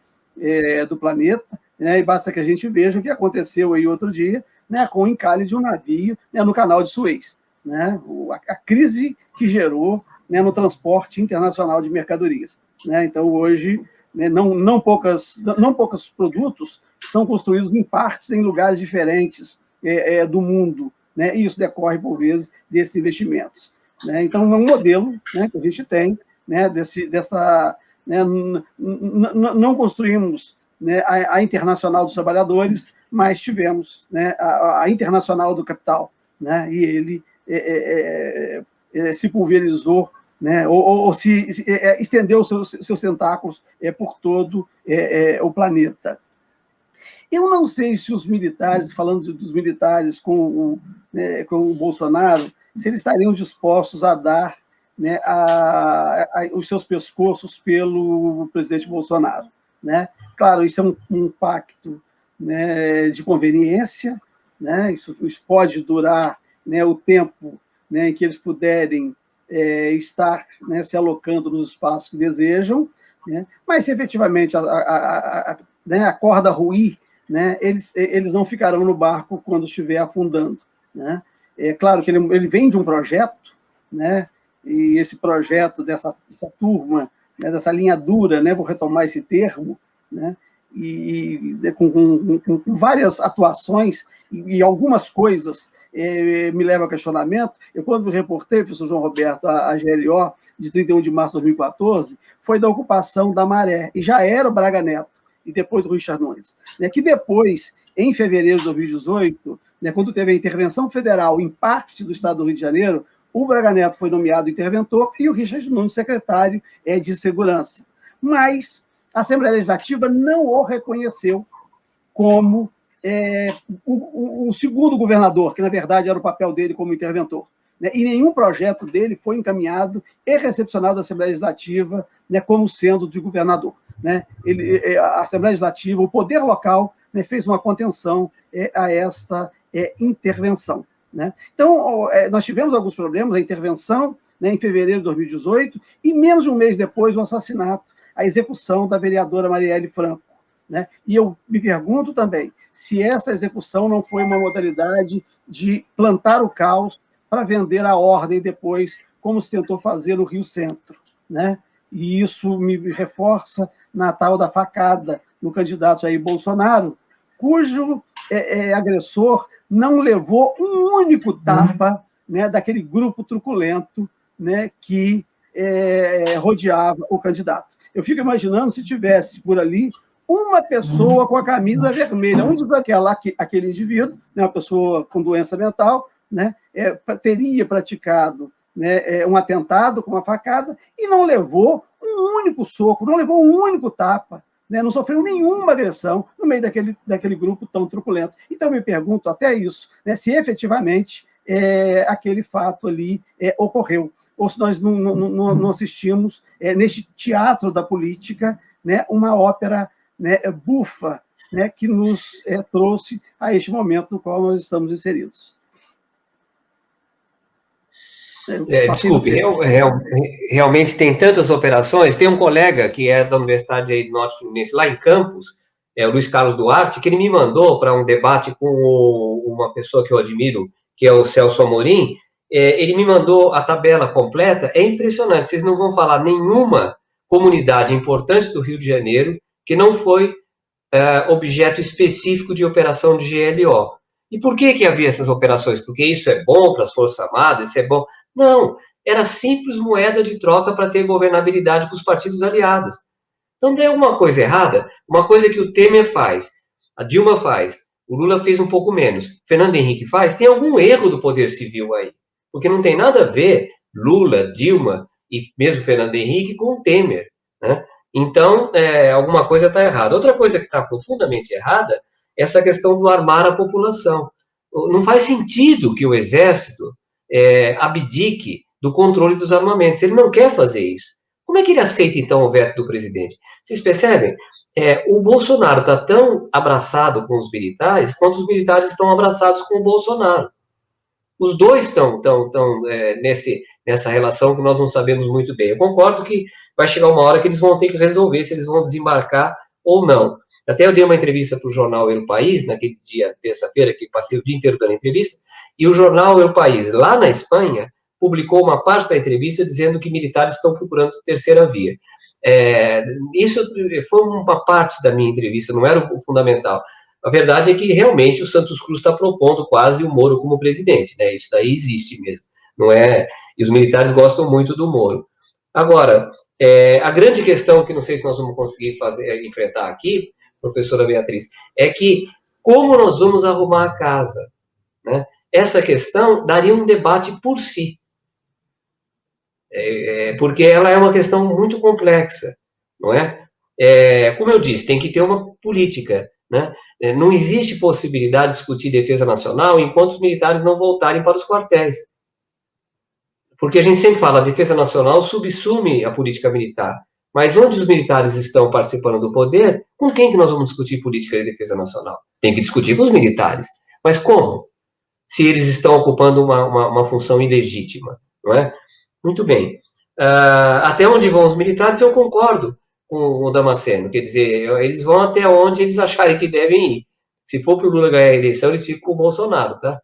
[SPEAKER 3] do planeta, né? E basta que a gente veja o que aconteceu aí outro dia, né, com o encalhe de um navio, né, no canal de Suez, né? A crise que gerou, né, no transporte internacional de mercadorias, né? Então, hoje, né, não poucos produtos são construídos em partes em lugares diferentes do mundo, né? E isso decorre, por vezes, desses investimentos, né? Então, é um modelo, né, que a gente tem, né, né, não construímos, né, a Internacional dos Trabalhadores, mas tivemos, né, a Internacional do Capital, né? E ele se pulverizou, né, ou se estendeu seus tentáculos por todo o planeta. Eu não sei se os militares, falando dos militares com o Bolsonaro, se eles estariam dispostos a dar, né, os seus pescoços pelo presidente Bolsonaro, né? Claro, isso é um pacto, né, de conveniência, né? Isso pode durar, né, o tempo, né, em que eles puderem estar, né, se alocando nos espaços que desejam, né? Mas se efetivamente a corda ruir, né, eles não ficarão no barco quando estiver afundando, né? É claro que ele vem de um projeto, né, e esse projeto dessa turma, né, dessa linha dura, né, vou retomar esse termo, né, e com várias atuações e algumas coisas me levam a questionamento. Eu, quando me reportei, professor João Roberto, a GLO, de 31 de março de 2014, foi da ocupação da Maré, e já era o Braga Neto, e depois do Richard Nunes, né, que depois, em fevereiro de 2018, né, quando teve a intervenção federal em parte do estado do Rio de Janeiro, o Braga Neto foi nomeado interventor e o Richard Nunes secretário de segurança. Mas a Assembleia Legislativa não o reconheceu como o segundo governador, que, na verdade, era o papel dele como interventor, né? E nenhum projeto dele foi encaminhado e recepcionado da Assembleia Legislativa, né, como sendo de governador, né? A Assembleia Legislativa, o poder local, né, fez uma contenção a esta intervenção, né? Então, nós tivemos alguns problemas, a intervenção, né, em fevereiro de 2018, e menos de um mês depois, o assassinato, a execução da vereadora Marielle Franco, né? E eu me pergunto também se essa execução não foi uma modalidade de plantar o caos para vender a ordem depois, como se tentou fazer no Rio Centro, né? E isso me reforça na tal da facada no candidato Jair Bolsonaro, cujo agressor não levou um único tapa, né, daquele grupo truculento, né, que rodeava o candidato. Eu fico imaginando se tivesse por ali uma pessoa com a camisa vermelha. Onde aquele indivíduo, né, uma pessoa com doença mental, né, teria praticado, né, um atentado com uma facada e não levou um único soco, não levou um único tapa, né, não sofreu nenhuma agressão no meio daquele grupo tão truculento. Então, me pergunto até isso, né, se efetivamente aquele fato ali ocorreu, ou se nós não assistimos neste teatro da política, né, uma ópera, né, bufa, né, que nos trouxe a este momento no qual nós estamos inseridos.
[SPEAKER 2] Desculpe, realmente tem tantas operações. Tem um colega que é da Universidade aí do Norte Fluminense, lá em Campos, o Luiz Carlos Duarte, que ele me mandou para um debate com uma pessoa que eu admiro, que é o Celso Amorim. Ele me mandou a tabela completa. É impressionante, vocês não vão falar nenhuma comunidade importante do Rio de Janeiro que não foi objeto específico de operação de GLO. E por que havia essas operações? Porque isso é bom para as Forças Armadas, isso é bom... Não, era simples moeda de troca para ter governabilidade com os partidos aliados. Então, tem alguma coisa errada, uma coisa que o Temer faz, a Dilma faz, o Lula fez um pouco menos, Fernando Henrique faz, tem algum erro do poder civil aí. Porque não tem nada a ver Lula, Dilma e mesmo Fernando Henrique com o Temer, né? Então, alguma coisa está errada. Outra coisa que está profundamente errada é essa questão do armar a população. Não faz sentido que o Exército abdique do controle dos armamentos. Ele não quer fazer isso. Como é que ele aceita, então, o veto do presidente? Vocês percebem? O Bolsonaro está tão abraçado com os militares quanto os militares estão abraçados com o Bolsonaro. Os dois estão nessa relação que nós não sabemos muito bem. Eu concordo que vai chegar uma hora que eles vão ter que resolver se eles vão desembarcar ou não. Até eu dei uma entrevista para o jornal El País, naquele dia, terça-feira, que passei o dia inteiro dando entrevista, e o jornal El País, lá na Espanha, publicou uma parte da entrevista dizendo que militares estão procurando terceira via. Isso foi uma parte da minha entrevista, não era o fundamental. A verdade é que, realmente, o Santos Cruz está propondo quase o Moro como presidente, né? Isso daí existe mesmo, não é? E os militares gostam muito do Moro. Agora, a grande questão, que não sei se nós vamos conseguir enfrentar aqui, professora Beatriz, é que como nós vamos arrumar a casa, né? Essa questão daria um debate por si, porque ela é uma questão muito complexa, não é? Como eu disse, tem que ter uma política, né? Não existe possibilidade de discutir defesa nacional enquanto os militares não voltarem para os quartéis. Porque a gente sempre fala, a defesa nacional subsume a política militar. Mas onde os militares estão participando do poder, com quem que nós vamos discutir política de defesa nacional? Tem que discutir com os militares. Mas como? Se eles estão ocupando uma função ilegítima, não é? Muito bem. Até onde vão os militares, eu concordo com o Damasceno. Quer dizer, eles vão até onde eles acharem que devem ir. Se for para o Lula ganhar a eleição, eles ficam com o Bolsonaro, tá?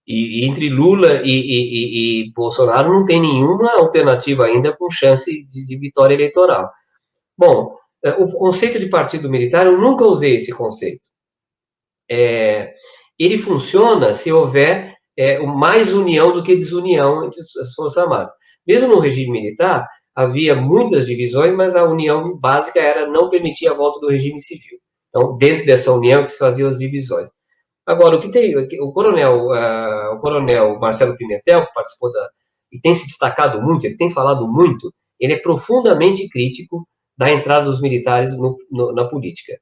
[SPEAKER 2] E entre Lula e Bolsonaro não tem nenhuma alternativa ainda com chance de vitória eleitoral. Bom, o conceito de partido militar, eu nunca usei esse conceito. Ele funciona se houver mais união do que desunião entre as Forças Armadas. Mesmo no regime militar, havia muitas divisões, mas a união básica era não permitir a volta do regime civil. Então, dentro dessa união que se faziam as divisões. Agora, o coronel Marcelo Pimentel, que participou e tem se destacado muito, ele tem falado muito, ele é profundamente crítico da entrada dos militares na política.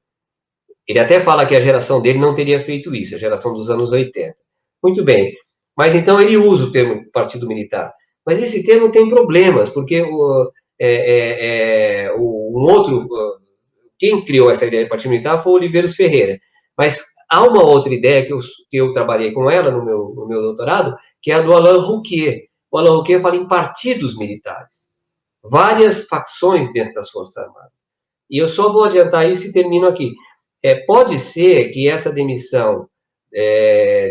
[SPEAKER 2] Ele até fala que a geração dele não teria feito isso, a geração dos anos 80. Muito bem, mas então ele usa o termo partido militar. Mas esse termo tem problemas, porque quem criou essa ideia de partido militar foi o Oliveiros Ferreira. Mas há uma outra ideia que eu trabalhei com ela no meu doutorado, que é a do Alain Rouquier. O Alain Rouquier fala em partidos militares. Várias facções dentro das Forças Armadas. E eu só vou adiantar isso e termino aqui. Pode ser que essa demissão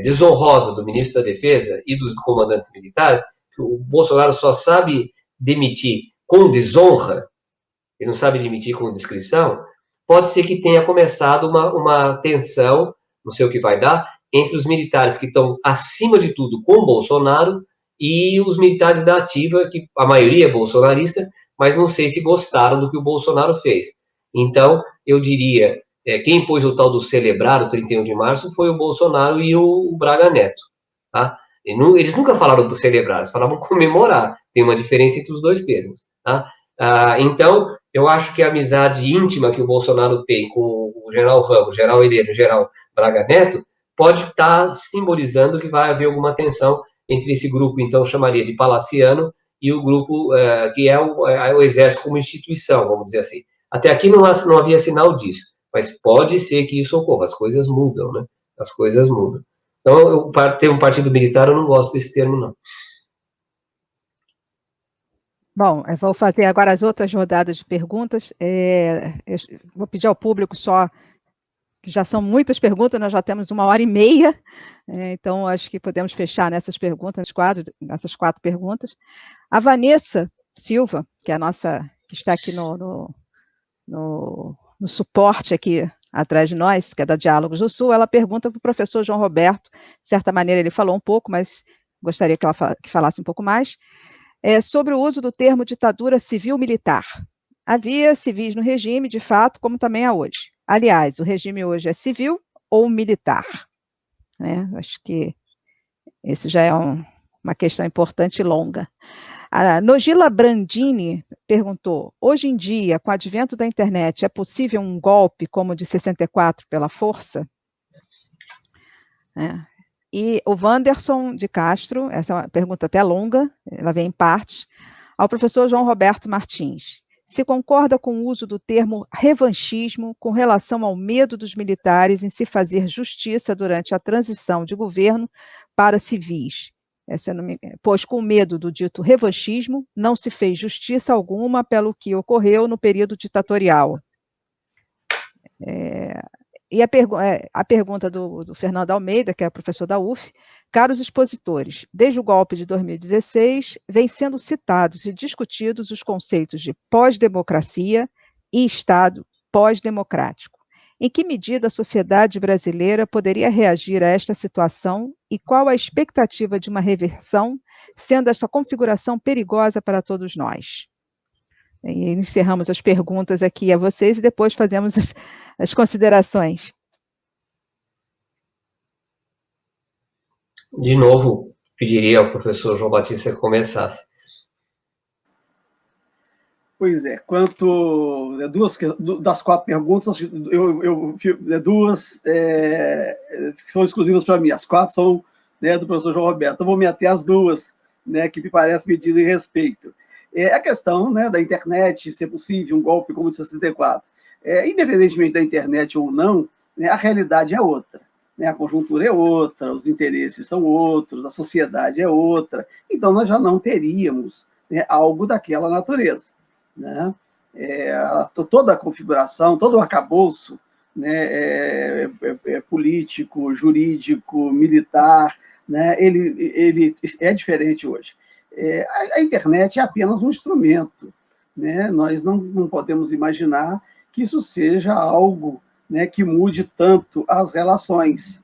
[SPEAKER 2] desonrosa do ministro da Defesa e dos comandantes militares, que o Bolsonaro só sabe demitir com desonra, ele não sabe demitir com discrição, pode ser que tenha começado uma tensão, não sei o que vai dar, entre os militares que estão, acima de tudo, com Bolsonaro e os militares da ativa, que a maioria é bolsonarista, mas não sei se gostaram do que o Bolsonaro fez. Então, eu diria, quem pôs o tal do celebrar o 31 de março foi o Bolsonaro e o Braga Neto, tá? Eles nunca falaram por celebrar, eles falavam comemorar, tem uma diferença entre os dois termos, tá? Então, eu acho que a amizade íntima que o Bolsonaro tem com o general Ramos, o general Heleno, o general Braga Neto, pode estar simbolizando que vai haver alguma tensão entre esse grupo, então, chamaria de palaciano, e o grupo que é o Exército como instituição, vamos dizer assim. Até aqui não havia sinal disso, mas pode ser que isso ocorra, as coisas mudam, né? As coisas mudam. Então, ter um partido militar, eu não gosto desse termo, não.
[SPEAKER 5] Bom, eu vou fazer agora as outras rodadas de perguntas. Vou pedir ao público só, que já são muitas perguntas, nós já temos 1h30, então acho que podemos fechar nessas perguntas, nessas 4 perguntas. A Vanessa Silva, que é a nossa, que está aqui no suporte aqui atrás de nós, que é da Diálogos do Sul, ela pergunta para o professor João Roberto, de certa maneira ele falou um pouco, mas gostaria que ela falasse um pouco mais, sobre o uso do termo ditadura civil-militar. Havia civis no regime, de fato, como também há hoje. Aliás, o regime hoje é civil ou militar? Acho que isso já é uma questão importante e longa. A Nogila Brandini perguntou, hoje em dia, com o advento da internet, é possível um golpe como o de 64 pela força? E o Wanderson de Castro, essa é uma pergunta até longa, ela vem em partes, ao professor João Roberto Martins. Se concorda com o uso do termo revanchismo com relação ao medo dos militares em se fazer justiça durante a transição de governo para civis? Pois com medo do dito revanchismo, não se fez justiça alguma pelo que ocorreu no período ditatorial. E a pergunta do Fernando Almeida, que é professor da UF, caros expositores, desde o golpe de 2016, vem sendo citados e discutidos os conceitos de pós-democracia e Estado pós-democrático. Em que medida a sociedade brasileira poderia reagir a esta situação e qual a expectativa de uma reversão, sendo esta configuração perigosa para todos nós? E encerramos as perguntas aqui a vocês e depois fazemos as considerações.
[SPEAKER 2] De novo, pediria ao professor João Batista que começasse.
[SPEAKER 3] Pois é, quanto das 4 perguntas, duas são exclusivas para mim, as 4 são do professor João Roberto. Eu vou me ater às 2, que me parece me dizem respeito. A questão da internet, se é possível um golpe como o de 64. Independentemente da internet ou não, a realidade é outra. A conjuntura é outra, os interesses são outros, a sociedade é outra. Então, nós já não teríamos algo daquela natureza. Toda a configuração, todo o arcabouço político, jurídico, militar, ele é diferente hoje. A internet é apenas um instrumento. Nós não podemos imaginar que isso seja algo que mude tanto as relações.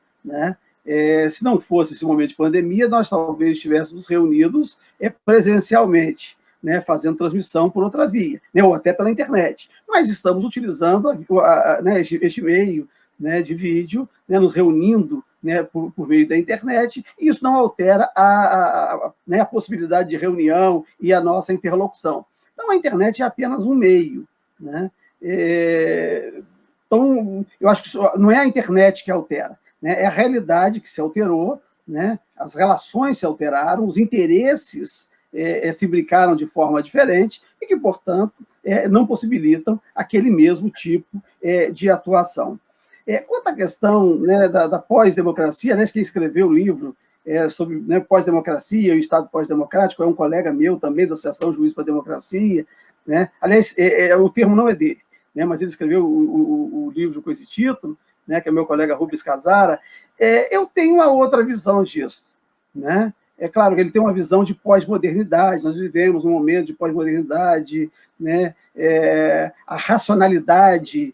[SPEAKER 3] Se não fosse esse momento de pandemia, nós talvez estivéssemos reunidos presencialmente, fazendo transmissão por outra via, ou até pela internet. Mas estamos utilizando este meio de vídeo, nos reunindo por meio da internet, e isso não altera a possibilidade de reunião e a nossa interlocução. Então, a internet é apenas um meio. Então, eu acho que não é a internet que altera, é a realidade que se alterou, as relações se alteraram, os interesses se imbricaram de forma diferente e que, portanto, não possibilitam aquele mesmo tipo de atuação. Quanto à questão da pós-democracia, quem escreveu o livro sobre pós-democracia e o Estado pós-democrático é um colega meu também da Associação Juiz para a Democracia. Aliás, o termo não é dele, mas ele escreveu o livro com esse título, que é meu colega Rubens Casara. Eu tenho uma outra visão disso. É claro que ele tem uma visão de pós-modernidade, nós vivemos um momento de pós-modernidade, a racionalidade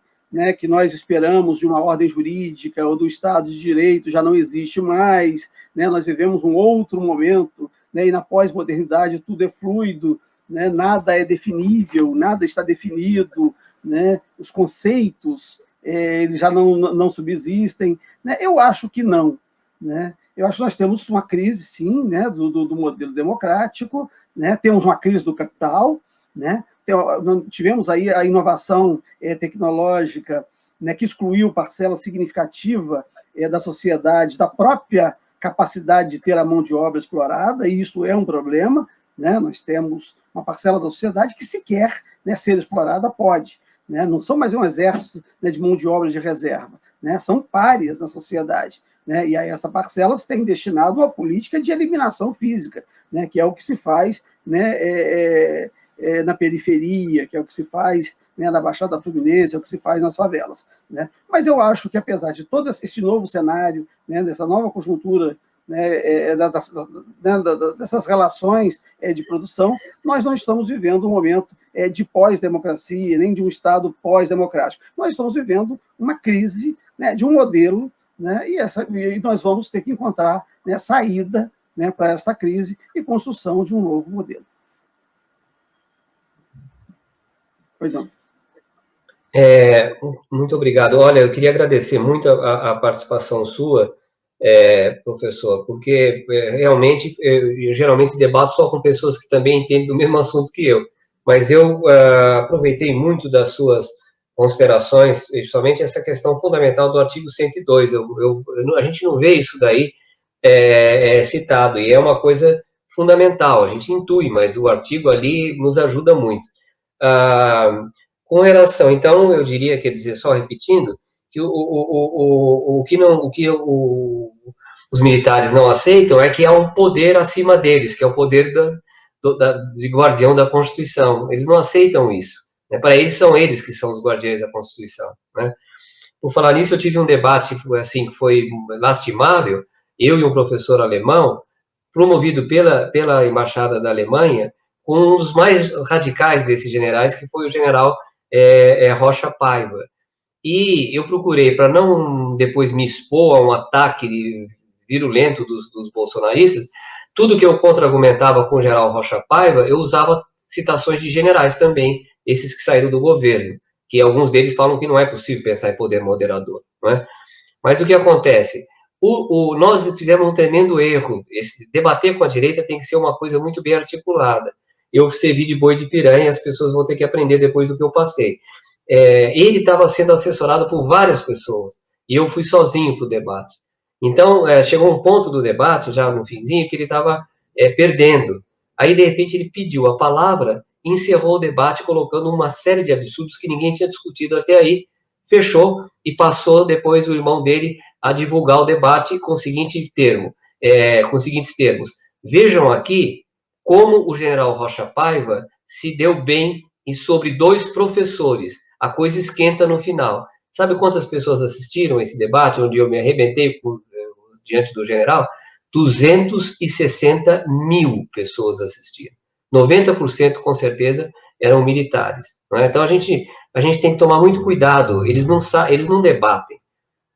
[SPEAKER 3] que nós esperamos de uma ordem jurídica ou do Estado de Direito já não existe mais, nós vivemos um outro momento, e na pós-modernidade tudo é fluido, né? Nada é definível, nada está definido, né? Os conceitos eles já não subsistem, né? Eu acho que não, né? Eu acho que nós temos uma crise, sim, né, do modelo democrático, né? Temos uma crise do capital, né? Tivemos aí a inovação tecnológica, né, que excluiu parcela significativa da sociedade, da própria capacidade de ter a mão de obra explorada, e isso é um problema, né? Nós temos uma parcela da sociedade que sequer, né, ser explorada pode, né? Não são mais um exército, né, de mão de obra de reserva, né? São párias na sociedade, né? E aí essa parcela se tem destinado a uma política de eliminação física, né, que é o que se faz, né, na periferia, que é o que se faz, né, na Baixada Fluminense, é o que se faz nas favelas, né? Mas eu acho que, apesar de todo esse novo cenário, né, dessa nova conjuntura, né, dessas relações de produção, nós não estamos vivendo um momento de pós-democracia, nem de um Estado pós-democrático. Nós estamos vivendo uma crise, né, de um modelo, né, e nós vamos ter que encontrar, né, saída, né, para essa crise e construção de um novo modelo. Pois não.
[SPEAKER 2] Muito obrigado. Olha, eu queria agradecer muito a participação sua, professor, porque realmente eu geralmente debato só com pessoas que também entendem do mesmo assunto que eu, mas eu aproveitei muito das suas considerações, principalmente essa questão fundamental do artigo 102. A gente não vê isso daí citado, e é uma coisa fundamental, a gente intui, mas o artigo ali nos ajuda muito. Com relação, então, eu diria, quer dizer, só repetindo, que os militares não aceitam é que há um poder acima deles, que é o poder de guardião da Constituição. Eles não aceitam isso, né? Para eles, são eles que são os guardiões da Constituição, né? Por falar nisso, eu tive um debate assim, que foi lastimável, eu e um professor alemão, promovido pela Embaixada da Alemanha, com um dos mais radicais desses generais, que foi o general Rocha Paiva. E eu procurei, para não depois me expor a um ataque virulento dos bolsonaristas, tudo que eu contra-argumentava com o general Rocha Paiva, eu usava citações de generais também, esses que saíram do governo, que alguns deles falam que não é possível pensar em poder moderador, não é? Mas o que acontece? Nós fizemos um tremendo erro. Debater com a direita tem que ser uma coisa muito bem articulada. Eu servi de boi de piranha, as pessoas vão ter que aprender depois do que eu passei. Ele estava sendo assessorado por várias pessoas, e eu fui sozinho para o debate. Então, chegou um ponto do debate, já no finzinho, que ele estava perdendo. Aí, de repente, ele pediu a palavra, encerrou o debate, colocando uma série de absurdos que ninguém tinha discutido até aí, fechou, e passou depois o irmão dele a divulgar o debate com o seguinte termo, com os seguintes termos. Vejam aqui como o general Rocha Paiva se deu bem e sobre 2 professores. A coisa esquenta no final. Sabe quantas pessoas assistiram esse debate, onde eu me arrebentei diante do general? 260 mil pessoas assistiram. 90% com certeza eram militares. Não é? Então a gente tem que tomar muito cuidado. Eles não debatem,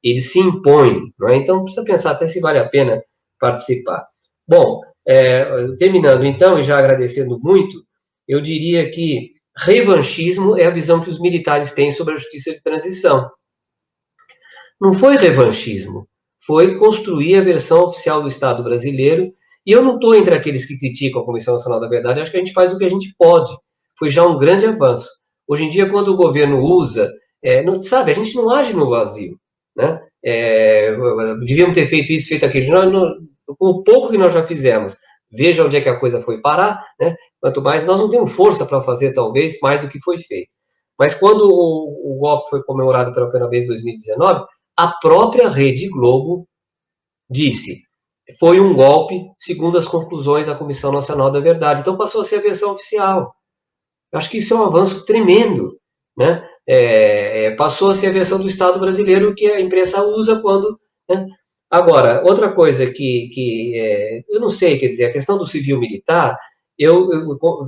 [SPEAKER 2] eles se impõem. Não é? Então precisa pensar até se vale a pena participar. Bom, terminando então, e já agradecendo muito, eu diria que revanchismo é a visão que os militares têm sobre a justiça de transição. Não foi revanchismo, foi construir a versão oficial do Estado brasileiro, e eu não estou entre aqueles que criticam a Comissão Nacional da Verdade, acho que a gente faz o que a gente pode, foi já um grande avanço. Hoje em dia, quando o governo usa, sabe, a gente não age no vazio, né? Devíamos ter feito isso, feito aquilo, com o pouco que nós já fizemos, veja onde é que a coisa foi parar, né? Quanto mais, nós não temos força para fazer, talvez, mais do que foi feito. Mas quando o golpe foi comemorado pela primeira vez em 2019, a própria Rede Globo disse, foi um golpe segundo as conclusões da Comissão Nacional da Verdade. Então passou a ser a versão oficial. Eu acho que isso é um avanço tremendo, né? Passou a ser a versão do Estado brasileiro que a imprensa usa quando... Né? Agora, outra coisa que eu não sei, quer dizer, a questão do civil-militar, eu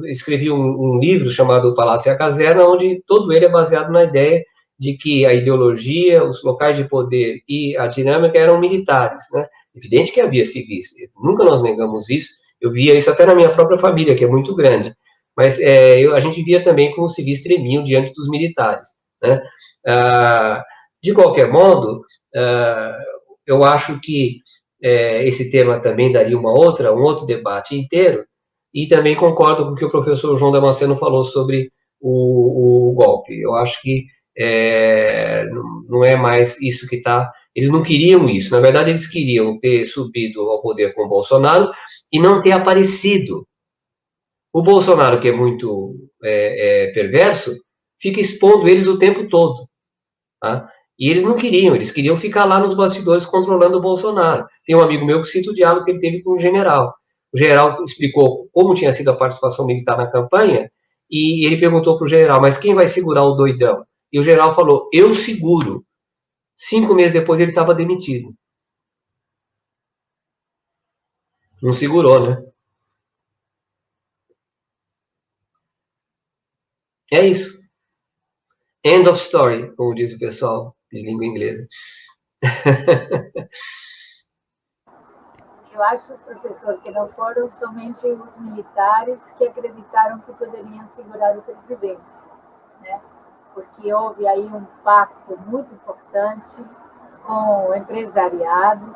[SPEAKER 2] escrevi um livro chamado O Palácio e a Caserna, onde todo ele é baseado na ideia de que a ideologia, os locais de poder e a dinâmica eram militares, né? Evidente que havia civis, nunca nós negamos isso, eu via isso até na minha própria família, que é muito grande, Mas a gente via também como os civis tremiam diante dos militares, né? De qualquer modo, eu acho que esse tema também daria um outro debate inteiro, e também concordo com o que o professor João Damasceno falou sobre o golpe. Eu acho que não é mais isso que está... Eles não queriam isso. Na verdade, eles queriam ter subido ao poder com o Bolsonaro e não ter aparecido. O Bolsonaro, que é muito perverso, fica expondo eles o tempo todo. Tá? E eles não queriam, eles queriam ficar lá nos bastidores controlando o Bolsonaro. Tem um amigo meu que cita o diálogo que ele teve com o general. O general explicou como tinha sido a participação militar na campanha, e ele perguntou para o general, mas quem vai segurar o doidão? E o general falou, eu seguro. 5 meses depois ele estava demitido. Não segurou, né? É isso. End of story, como diz o pessoal de língua inglesa.
[SPEAKER 4] Eu acho, professor, que não foram somente os militares que acreditaram que poderiam segurar o presidente, né? Porque houve aí um pacto muito importante com o empresariado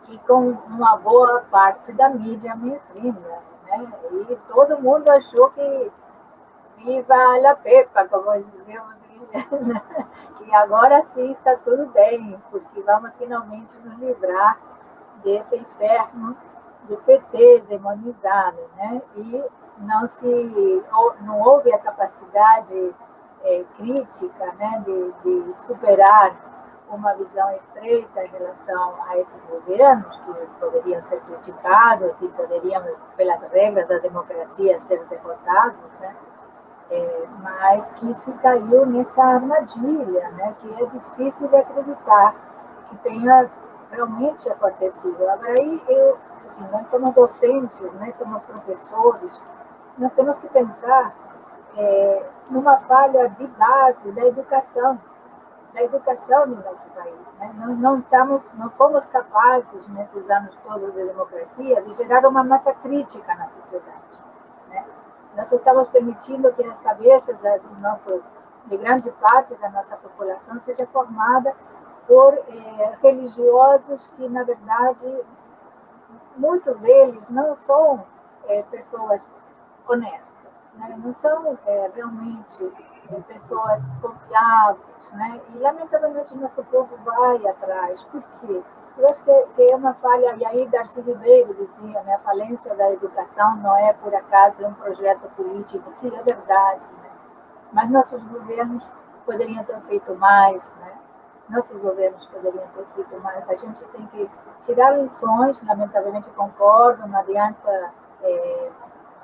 [SPEAKER 4] e com uma boa parte da mídia mainstream, né? E todo mundo achou que viva la Pepa, como dizemos, que agora sim está tudo bem, porque vamos finalmente nos livrar desse inferno do PT demonizado, né? E não houve a capacidade crítica, né, de superar uma visão estreita em relação a esses governos que poderiam ser criticados e poderiam, pelas regras da democracia, ser derrotados, né? Mas que se caiu nessa armadilha, né, que é difícil de acreditar que tenha realmente acontecido. Agora, aí enfim, nós somos docentes, nós somos professores, nós temos que pensar numa falha de base da educação no nosso país, né? Não fomos capazes, nesses anos todos de democracia, de gerar uma massa crítica na sociedade, né? Nós estamos permitindo que as cabeças de grande parte da nossa população seja formada por religiosos que, na verdade, muitos deles não são pessoas honestas, né? Não são realmente pessoas confiáveis, né? E, lamentavelmente, nosso povo vai atrás. Por quê? Eu acho que é uma falha, e aí Darcy Ribeiro dizia, né, a falência da educação não é, por acaso, um projeto político. Sim, é verdade, né? Mas nossos governos poderiam ter feito mais, né? Nossos governos poderiam ter feito mais. A gente tem que tirar lições, lamentavelmente concordo, não adianta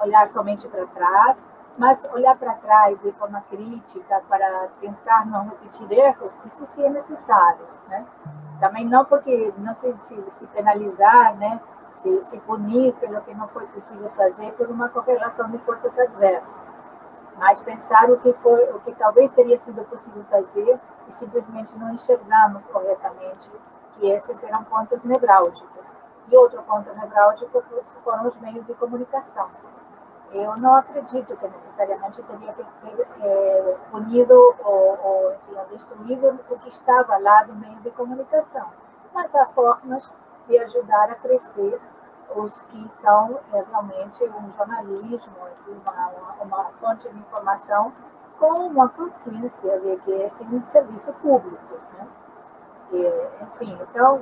[SPEAKER 4] olhar somente para trás, mas olhar para trás de forma crítica para tentar não repetir erros, isso sim é necessário, né? Também não porque não se penalizar, né? Se punir pelo que não foi possível fazer por uma correlação de forças adversas, mas pensar o que talvez teria sido possível fazer e simplesmente não enxergamos corretamente que esses eram pontos nevrálgicos. E outro ponto nevrálgico foram os meios de comunicação. Eu não acredito que necessariamente teria que ser punido ou enfim, destruído o que estava lá do meio de comunicação. Mas há formas de ajudar a crescer os que são realmente um jornalismo, enfim, uma fonte de informação com uma consciência de que esse é um serviço público, né? Enfim, então,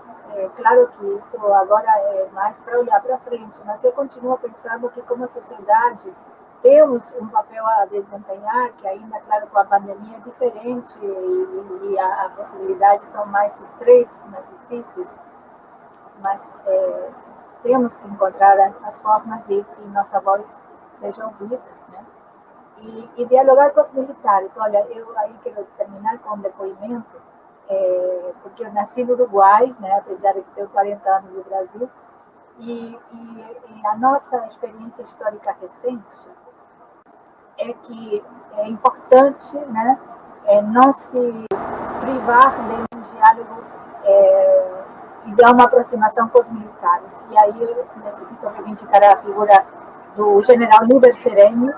[SPEAKER 4] claro que isso agora é mais para olhar para frente, mas eu continuo pensando que, como sociedade, temos um papel a desempenhar, que ainda, claro, com a pandemia é diferente e as possibilidades são mais estreitas, mais difíceis, mas temos que encontrar as formas de que nossa voz seja ouvida, né? E dialogar com os militares. Olha, eu aí quero terminar com um depoimento, porque eu nasci no Uruguai, né, apesar de ter 40 anos no Brasil, e a nossa experiência histórica recente é que é importante, né, não se privar de um diálogo e de uma aproximação com os militares. E aí eu necessito reivindicar a figura do general Liber Sereni,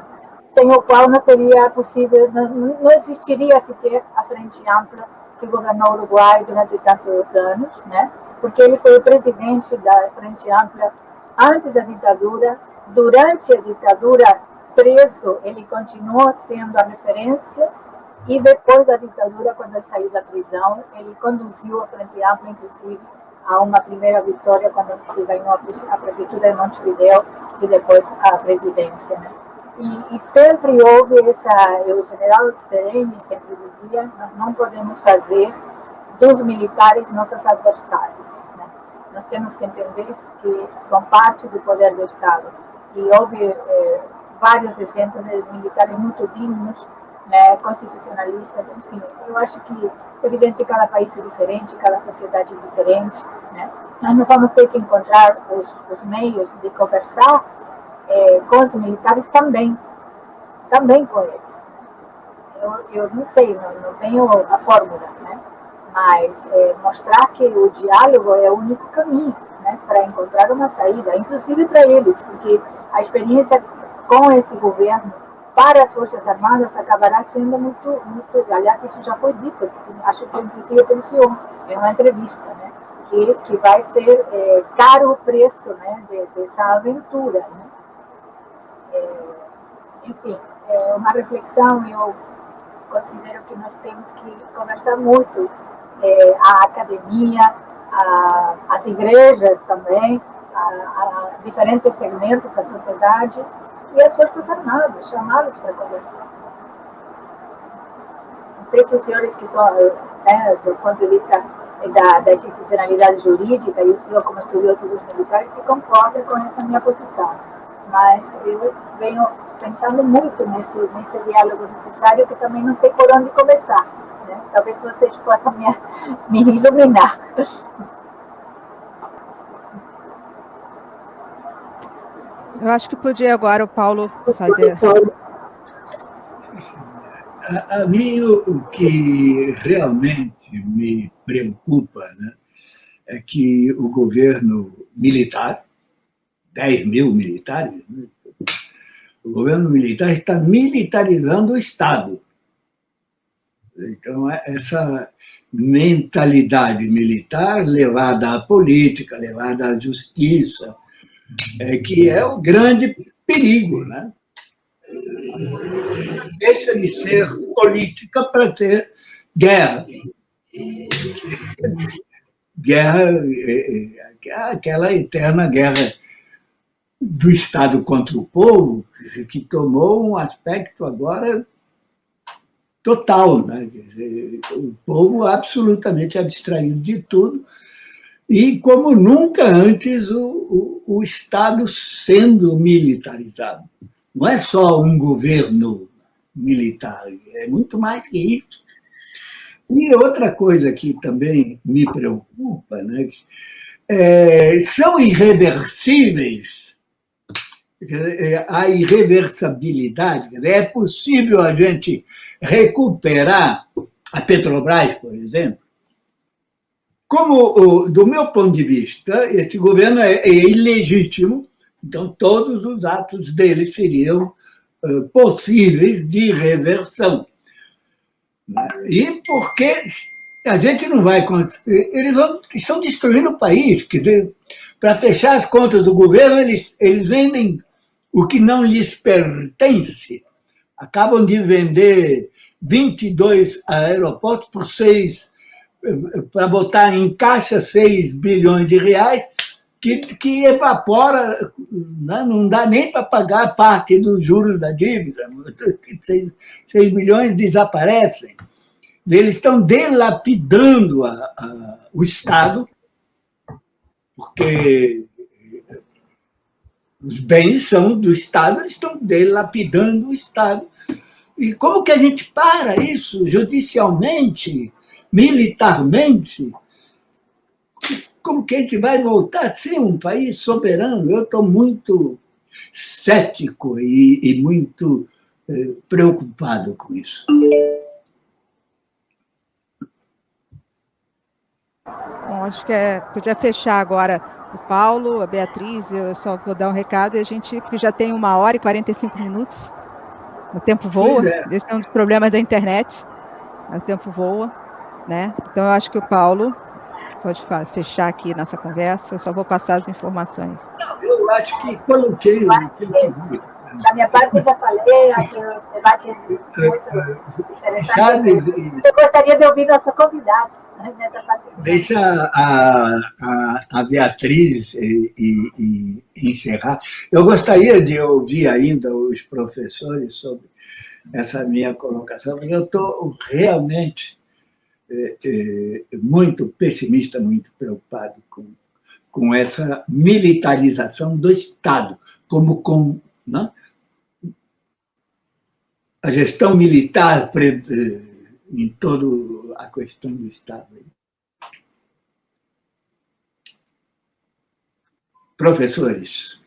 [SPEAKER 4] sem o qual não seria possível, não existiria sequer a Frente Ampla que governou o Uruguai durante tantos anos, né? Porque ele foi o presidente da Frente Ampla antes da ditadura, durante a ditadura, preso, ele continuou sendo a referência, e depois da ditadura, quando ele saiu da prisão, ele conduziu a Frente Ampla, inclusive, a uma primeira vitória quando se ganhou a prefeitura de Montevideo e depois a presidência, né? E sempre houve o general Sereni sempre dizia, nós não podemos fazer dos militares nossos adversários, né? Nós temos que entender que são parte do poder do Estado. E houve vários exemplos de militares muito dignos, né, constitucionalistas, enfim. Eu acho que, evidente, cada país é diferente, cada sociedade é diferente, né? Nós não vamos ter que encontrar os meios de conversar com os militares também com eles. Eu não sei, não tenho a fórmula, né? Mas mostrar que o diálogo é o único caminho, né, para encontrar uma saída, inclusive para eles, porque a experiência com esse governo para as Forças Armadas acabará sendo muito, aliás, isso já foi dito, acho que inclusive pelo senhor, em uma entrevista, né, que vai ser caro o preço, né, dessa aventura, né? Enfim, é uma reflexão, eu considero que nós temos que conversar muito, a academia, as igrejas também, a diferentes segmentos da sociedade e as Forças Armadas, chamá-los para conversar. Não sei se os senhores que são, do ponto de vista da institucionalidade jurídica, e o senhor como estudioso dos militares, se concorda com essa minha posição, mas eu venho pensando muito nesse diálogo necessário, que também não sei por onde começar, né? Talvez vocês possam me iluminar.
[SPEAKER 5] Eu acho que podia agora o Paulo fazer.
[SPEAKER 1] A mim, o que realmente me preocupa, né, é que o governo militar, 10 mil militares, né, o governo militar está militarizando o Estado. Então, essa mentalidade militar levada à política, levada à justiça, que é o grande perigo, né? Deixa de ser política para ser guerra. Guerra, aquela eterna guerra do Estado contra o povo, que tomou um aspecto agora total, né? Quer dizer, o povo absolutamente abstraído de tudo, e como nunca antes o Estado sendo militarizado. Não é só um governo militar, é muito mais que isso. E outra coisa que também me preocupa, né, são irreversíveis, a irreversibilidade. É possível a gente recuperar a Petrobras, por exemplo? Como, do meu ponto de vista, esse governo é ilegítimo, então todos os atos dele seriam possíveis de reversão. E porque a gente não vai... Eles estão destruindo o país. Quer dizer, para fechar as contas do governo, eles vendem o que não lhes pertence. Acabam de vender 22 aeroportos por 6, para botar em caixa 6 bilhões de reais, que evapora, né? Não dá nem para pagar parte dos juros da dívida. 6 bilhões desaparecem. Eles estão dilapidando o Estado, porque os bens são do Estado, eles estão dilapidando o Estado. E como que a gente para isso judicialmente, militarmente? Como que a gente vai voltar a ser um país soberano? Eu estou muito cético e muito preocupado com isso.
[SPEAKER 5] Bom, acho que podia fechar agora o Paulo, a Beatriz, eu só vou dar um recado, e a gente, porque já tem 1h e 45 minutos, O tempo voa,
[SPEAKER 1] Pois é.
[SPEAKER 5] esse é um dos problemas da internet, o tempo voa, né? Então, eu acho que o Paulo pode fechar aqui nossa conversa, eu só vou passar as informações.
[SPEAKER 1] Eu acho que coloquei aquilo que vi.
[SPEAKER 4] Da minha parte, eu já falei, achei o debate muito interessante.
[SPEAKER 1] Charles,
[SPEAKER 4] Eu gostaria de ouvir nossa convidada nessa parte.
[SPEAKER 1] deixa a Beatriz encerrar. Eu gostaria de ouvir ainda os professores sobre essa minha colocação, porque eu estou realmente muito pessimista, muito preocupado com essa militarização do Estado, né? A gestão militar em toda a questão do Estado. Professores,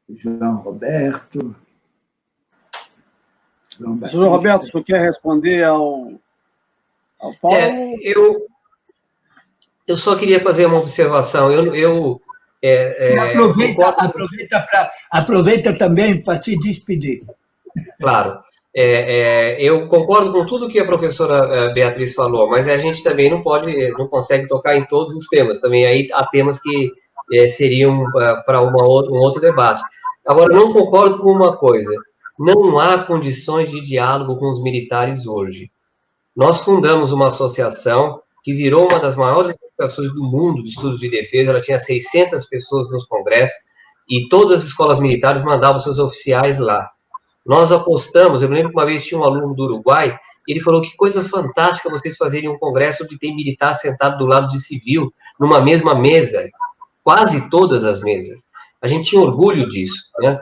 [SPEAKER 1] João Roberto.
[SPEAKER 3] João Roberto, você quer responder ao Paulo?
[SPEAKER 2] Eu só queria fazer uma observação.
[SPEAKER 1] Aproveita também para se despedir.
[SPEAKER 2] Claro. Eu concordo com tudo que a professora Beatriz falou, mas a gente também não consegue tocar em todos os temas. Também aí há temas que seriam para um outro debate. Agora, não concordo com uma coisa. Não há condições de diálogo com os militares hoje. Nós fundamos uma associação que virou uma das maiores associações do mundo de estudos de defesa. Ela tinha 600 pessoas nos congressos e todas as escolas militares mandavam seus oficiais lá. Nós apostamos, eu me lembro que uma vez tinha um aluno do Uruguai, ele falou que coisa fantástica vocês fazerem um congresso onde tem militar sentado do lado de civil, numa mesma mesa, quase todas as mesas. A gente tinha orgulho disso, né?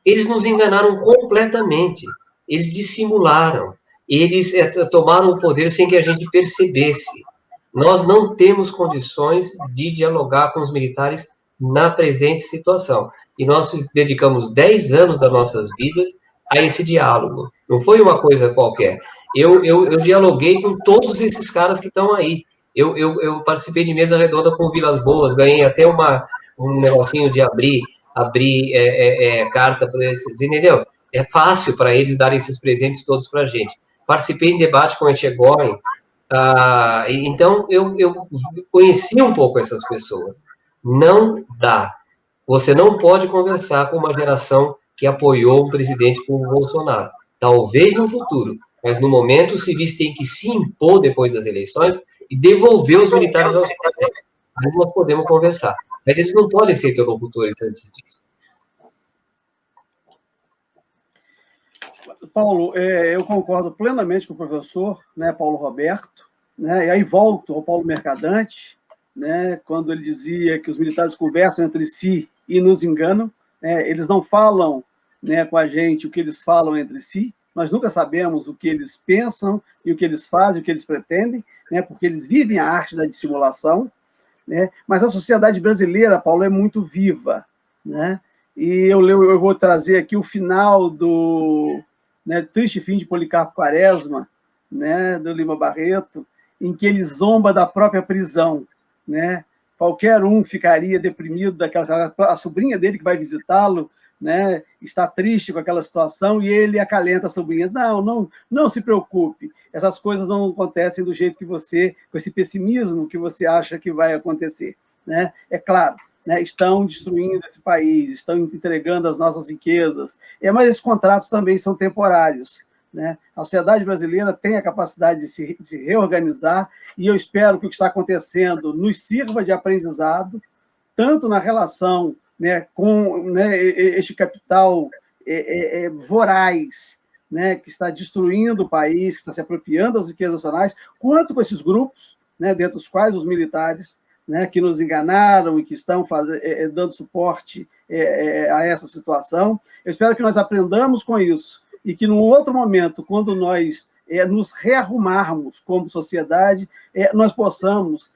[SPEAKER 2] Eles nos enganaram completamente, eles dissimularam, eles tomaram o poder sem que a gente percebesse. Nós não temos condições de dialogar com os militares na presente situação. E nós dedicamos 10 anos das nossas vidas a esse diálogo. Não foi uma coisa qualquer. Eu dialoguei com todos esses caras que estão aí. Eu participei de mesa redonda com Vilas Boas, ganhei até um negocinho de abrir carta para eles, entendeu? É fácil para eles darem esses presentes todos para a gente. Participei em debate com o Etchegóin, então eu conheci um pouco essas pessoas. Não dá. Você não pode conversar com uma geração que apoiou um presidente como o Bolsonaro. Talvez no futuro, mas no momento os civis têm que se impor depois das eleições e devolver os militares aos presidentes. Aí nós podemos conversar. Mas eles não podem ser interlocutores antes disso.
[SPEAKER 3] Paulo, eu concordo plenamente com o professor, né, Paulo Roberto, né, e aí volto ao Paulo Mercadante, né, quando ele dizia que os militares conversam entre si e nos enganam, né, eles não falam, né, com a gente o que eles falam entre si, nós nunca sabemos o que eles pensam e o que eles fazem, o que eles pretendem, né, porque eles vivem a arte da dissimulação, né, mas a sociedade brasileira, Paulo, é muito viva, né, e eu vou trazer aqui o final do Triste Fim de Policarpo Quaresma, né, do Lima Barreto, em que ele zomba da própria prisão, né? Qualquer um ficaria deprimido a sobrinha dele que vai visitá-lo, né, está triste com aquela situação e ele acalenta a sobrinha. Não se preocupe, essas coisas não acontecem do jeito que você, com esse pessimismo que você acha que vai acontecer, né? É claro, né, estão destruindo esse país, estão entregando as nossas riquezas, mas esses contratos também são temporários, né? A sociedade brasileira tem a capacidade de se reorganizar e eu espero que o que está acontecendo nos sirva de aprendizado, tanto na relação, né, com, né, este capital voraz, né, que está destruindo o país, que está se apropriando das riquezas nacionais, quanto com esses grupos, né, dentre os quais os militares, né, que nos enganaram e que estão dando suporte a essa situação. Eu espero que nós aprendamos com isso e que, num outro momento, quando nós nos rearrumarmos como sociedade, nós possamos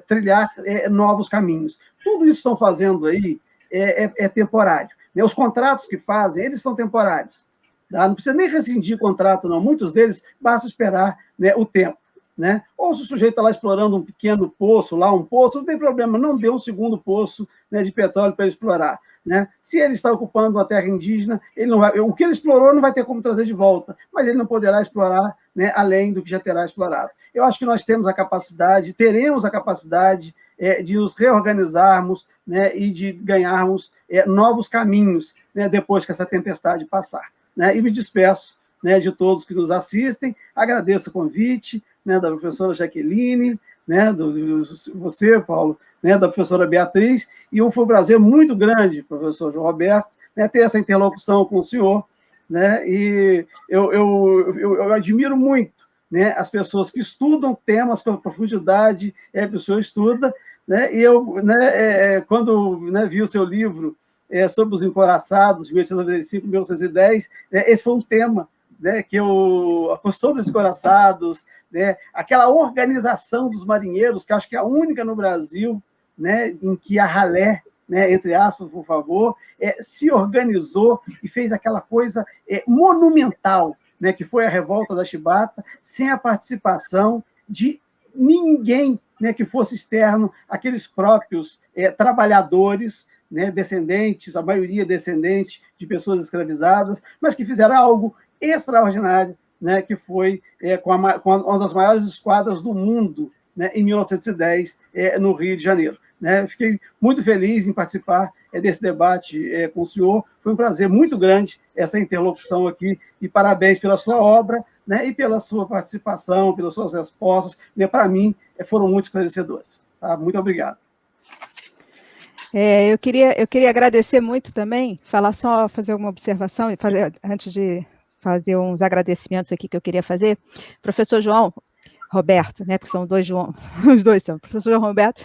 [SPEAKER 3] trilhar novos caminhos. Tudo isso que estão fazendo aí é temporário. Né? Os contratos que fazem, eles são temporários. Tá? Não precisa nem rescindir contrato, não. Muitos deles, basta esperar, né, o tempo. Né? Ou se o sujeito está lá explorando um pequeno poço, não tem problema, não dê um segundo poço, né, de petróleo para ele explorar. né? Se ele está ocupando uma terra indígena, ele não vai, o que ele explorou não vai ter como trazer de volta, mas ele não poderá explorar, né, além do que já terá explorado. Eu acho que nós temos a capacidade, teremos a capacidade de nos reorganizarmos, né, e de ganharmos novos caminhos, né, depois que essa tempestade passar. Né? E me despeço, né, de todos que nos assistem, agradeço o convite, né, da professora Jaqueline, né, você, Paulo, né, da professora Beatriz, e foi um prazer muito grande, professor João Roberto, né, ter essa interlocução com o senhor, né, e eu admiro muito, né, as pessoas que estudam temas com profundidade que o senhor estuda, né, e eu, né, quando, né, vi o seu livro sobre os encouraçados, 1895, 1910, esse foi um tema, né, que a construção dos encouraçados, né, aquela organização dos marinheiros, que acho que é a única no Brasil, né, em que a ralé, né, entre aspas, por favor, se organizou e fez aquela coisa monumental, né, que foi a Revolta da Chibata, sem a participação de ninguém, né, que fosse externo, aqueles próprios trabalhadores, né, descendentes, a maioria descendente de pessoas escravizadas, mas que fizeram algo extraordinário, né, que foi com uma das maiores esquadras do mundo, né, em 1910, no Rio de Janeiro. Né? Fiquei muito feliz em participar desse debate com o senhor. Foi um prazer muito grande essa interlocução aqui, e parabéns pela sua obra, né, e pela sua participação, pelas suas respostas. Né, para mim, foram muito esclarecedoras. Tá? Muito obrigado.
[SPEAKER 5] Eu queria agradecer muito também, fazer uma observação, antes de fazer uns agradecimentos aqui que eu queria fazer. Professor João Roberto, né, porque são dois João, os dois são, professor João Roberto,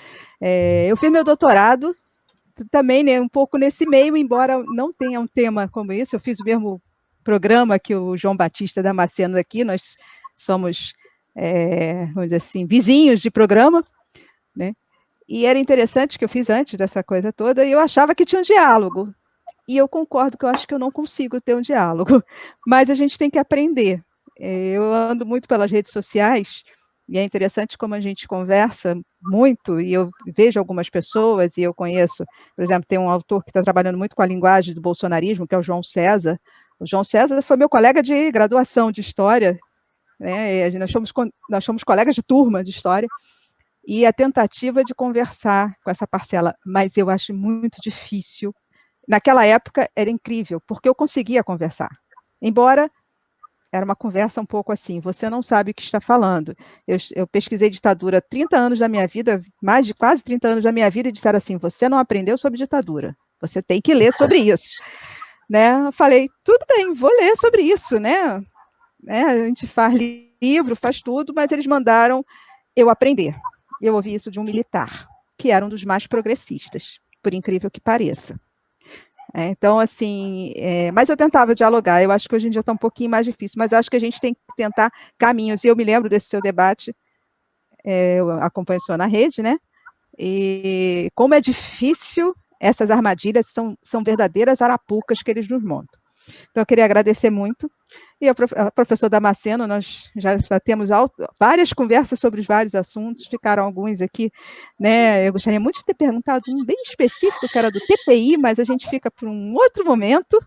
[SPEAKER 5] eu fiz meu doutorado também, né, um pouco nesse meio, embora não tenha um tema como isso, eu fiz o mesmo programa que o João Batista Damasceno aqui, nós somos, vamos dizer assim, vizinhos de programa, né, e era interessante que eu fiz antes dessa coisa toda, e eu achava que tinha um diálogo, e eu concordo que eu acho que eu não consigo ter um diálogo, mas a gente tem que aprender. Eu ando muito pelas redes sociais, e é interessante como a gente conversa muito, e eu vejo algumas pessoas, e eu conheço, por exemplo, tem um autor que está trabalhando muito com a linguagem do bolsonarismo, que é o João César. O João César foi meu colega de graduação de História, né? Nós somos colegas de turma de História, e a tentativa de conversar com essa parcela, mas eu acho muito difícil. Naquela época era incrível, porque eu conseguia conversar, embora era uma conversa um pouco assim, você não sabe o que está falando. Eu pesquisei ditadura 30 anos da minha vida, mais de quase 30 anos da minha vida, e disseram assim, você não aprendeu sobre ditadura, você tem que ler sobre isso. Né? Eu falei, tudo bem, vou ler sobre isso, né? A gente faz livro, faz tudo, mas eles mandaram eu aprender. Eu ouvi isso de um militar, que era um dos mais progressistas, por incrível que pareça. Então, assim, mas eu tentava dialogar, eu acho que hoje em dia está um pouquinho mais difícil, mas eu acho que a gente tem que tentar caminhos, e eu me lembro desse seu debate, eu acompanho o senhor na rede, né, e como é difícil, essas armadilhas são verdadeiras arapucas que eles nos montam. Então, eu queria agradecer muito, e a professora Damasceno, nós já temos várias conversas sobre os vários assuntos, ficaram alguns aqui, né, eu gostaria muito de ter perguntado um bem específico, que era do TPI, mas a gente fica para um outro momento,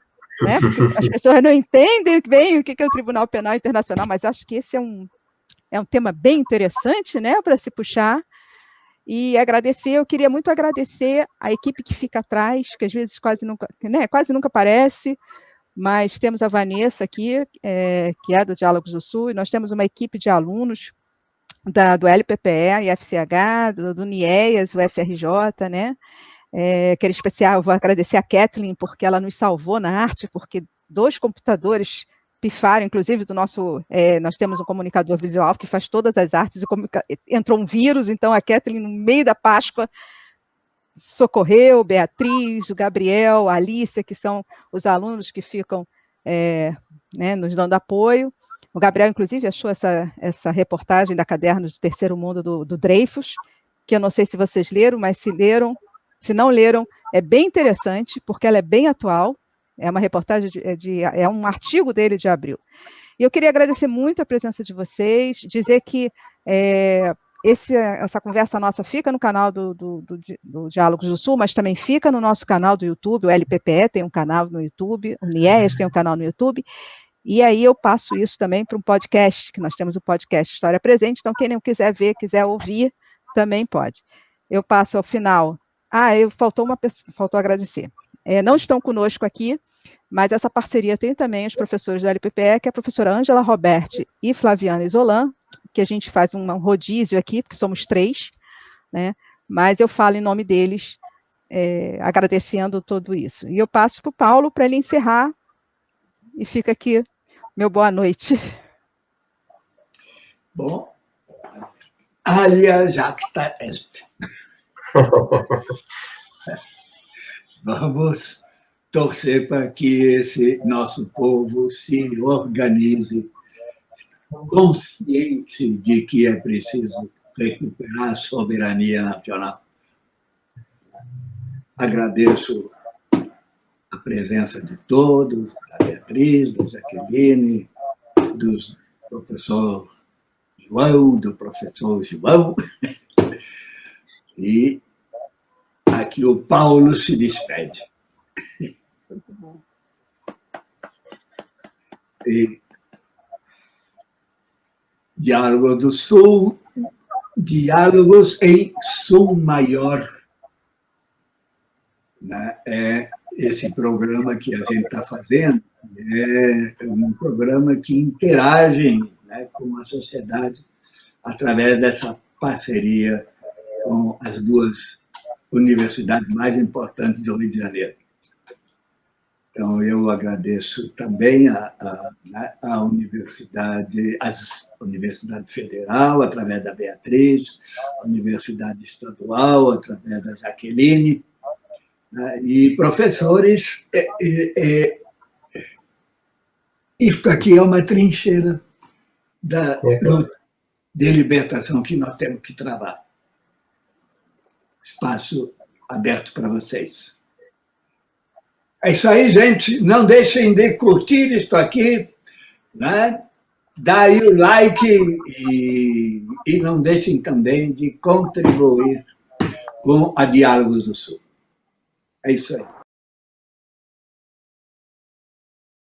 [SPEAKER 5] né, porque as pessoas não entendem bem o que é o Tribunal Penal Internacional, mas acho que esse é um tema bem interessante, né, para se puxar, e eu queria muito agradecer a equipe que fica atrás, que às vezes quase nunca aparece, mas temos a Vanessa aqui, que é do Diálogos do Sul, e nós temos uma equipe de alunos do LPPE, IFCH, do NIEAS, o FRJ, né? Quero especial, vou agradecer a Kathleen, porque ela nos salvou na arte, porque 2 computadores pifaram, inclusive nós temos um comunicador visual que faz todas as artes, e entrou um vírus, então a Kathleen, no meio da Páscoa, socorreu, Beatriz, o Gabriel, a Alicia, que são os alunos que ficam né, nos dando apoio. O Gabriel, inclusive, achou essa reportagem da Cadernos do Terceiro Mundo do Dreyfus, que eu não sei se vocês leram, mas se não leram, é bem interessante, porque ela é bem atual, é uma reportagem, é um artigo dele de abril. E eu queria agradecer muito a presença de vocês, dizer que essa conversa nossa fica no canal do Diálogos do Sul, mas também fica no nosso canal do YouTube, o LPPE tem um canal no YouTube, o NIES tem um canal no YouTube, e aí eu passo isso também para um podcast, que nós temos o podcast História Presente, então quem não quiser ver, quiser ouvir, também pode. Eu passo ao final. Faltou agradecer. Não estão conosco aqui, mas essa parceria tem também os professores da LPPE, que é a professora Ângela Roberti e Flaviana Isolan, que a gente faz um rodízio aqui, porque somos 3, né? Mas eu falo em nome deles, agradecendo tudo isso. E eu passo para o Paulo para ele encerrar, e fica aqui meu boa noite.
[SPEAKER 1] Bom, alia jacta est. Vamos torcer para que esse nosso povo se organize, consciente de que é preciso recuperar a soberania nacional. Agradeço a presença de todos, da Beatriz, da Jaqueline, do professor João, e aqui o Paulo se despede.
[SPEAKER 3] Muito bom.
[SPEAKER 1] E Diálogo do Sul, diálogos em Sul Maior, né? Esse programa que a gente está fazendo é um programa que interage, né, com a sociedade através dessa parceria com as 2 universidades mais importantes do Rio de Janeiro. Então, eu agradeço também a Universidade Federal, através da Beatriz, a Universidade Estadual, através da Jaqueline, né, e professores. Isso aqui é uma trincheira da luta de libertação que nós temos que travar. Espaço aberto para vocês. É isso aí, gente. Não deixem de curtir isso aqui, né? Dá aí o like e não deixem também de contribuir com a Diálogos do Sul. É isso aí.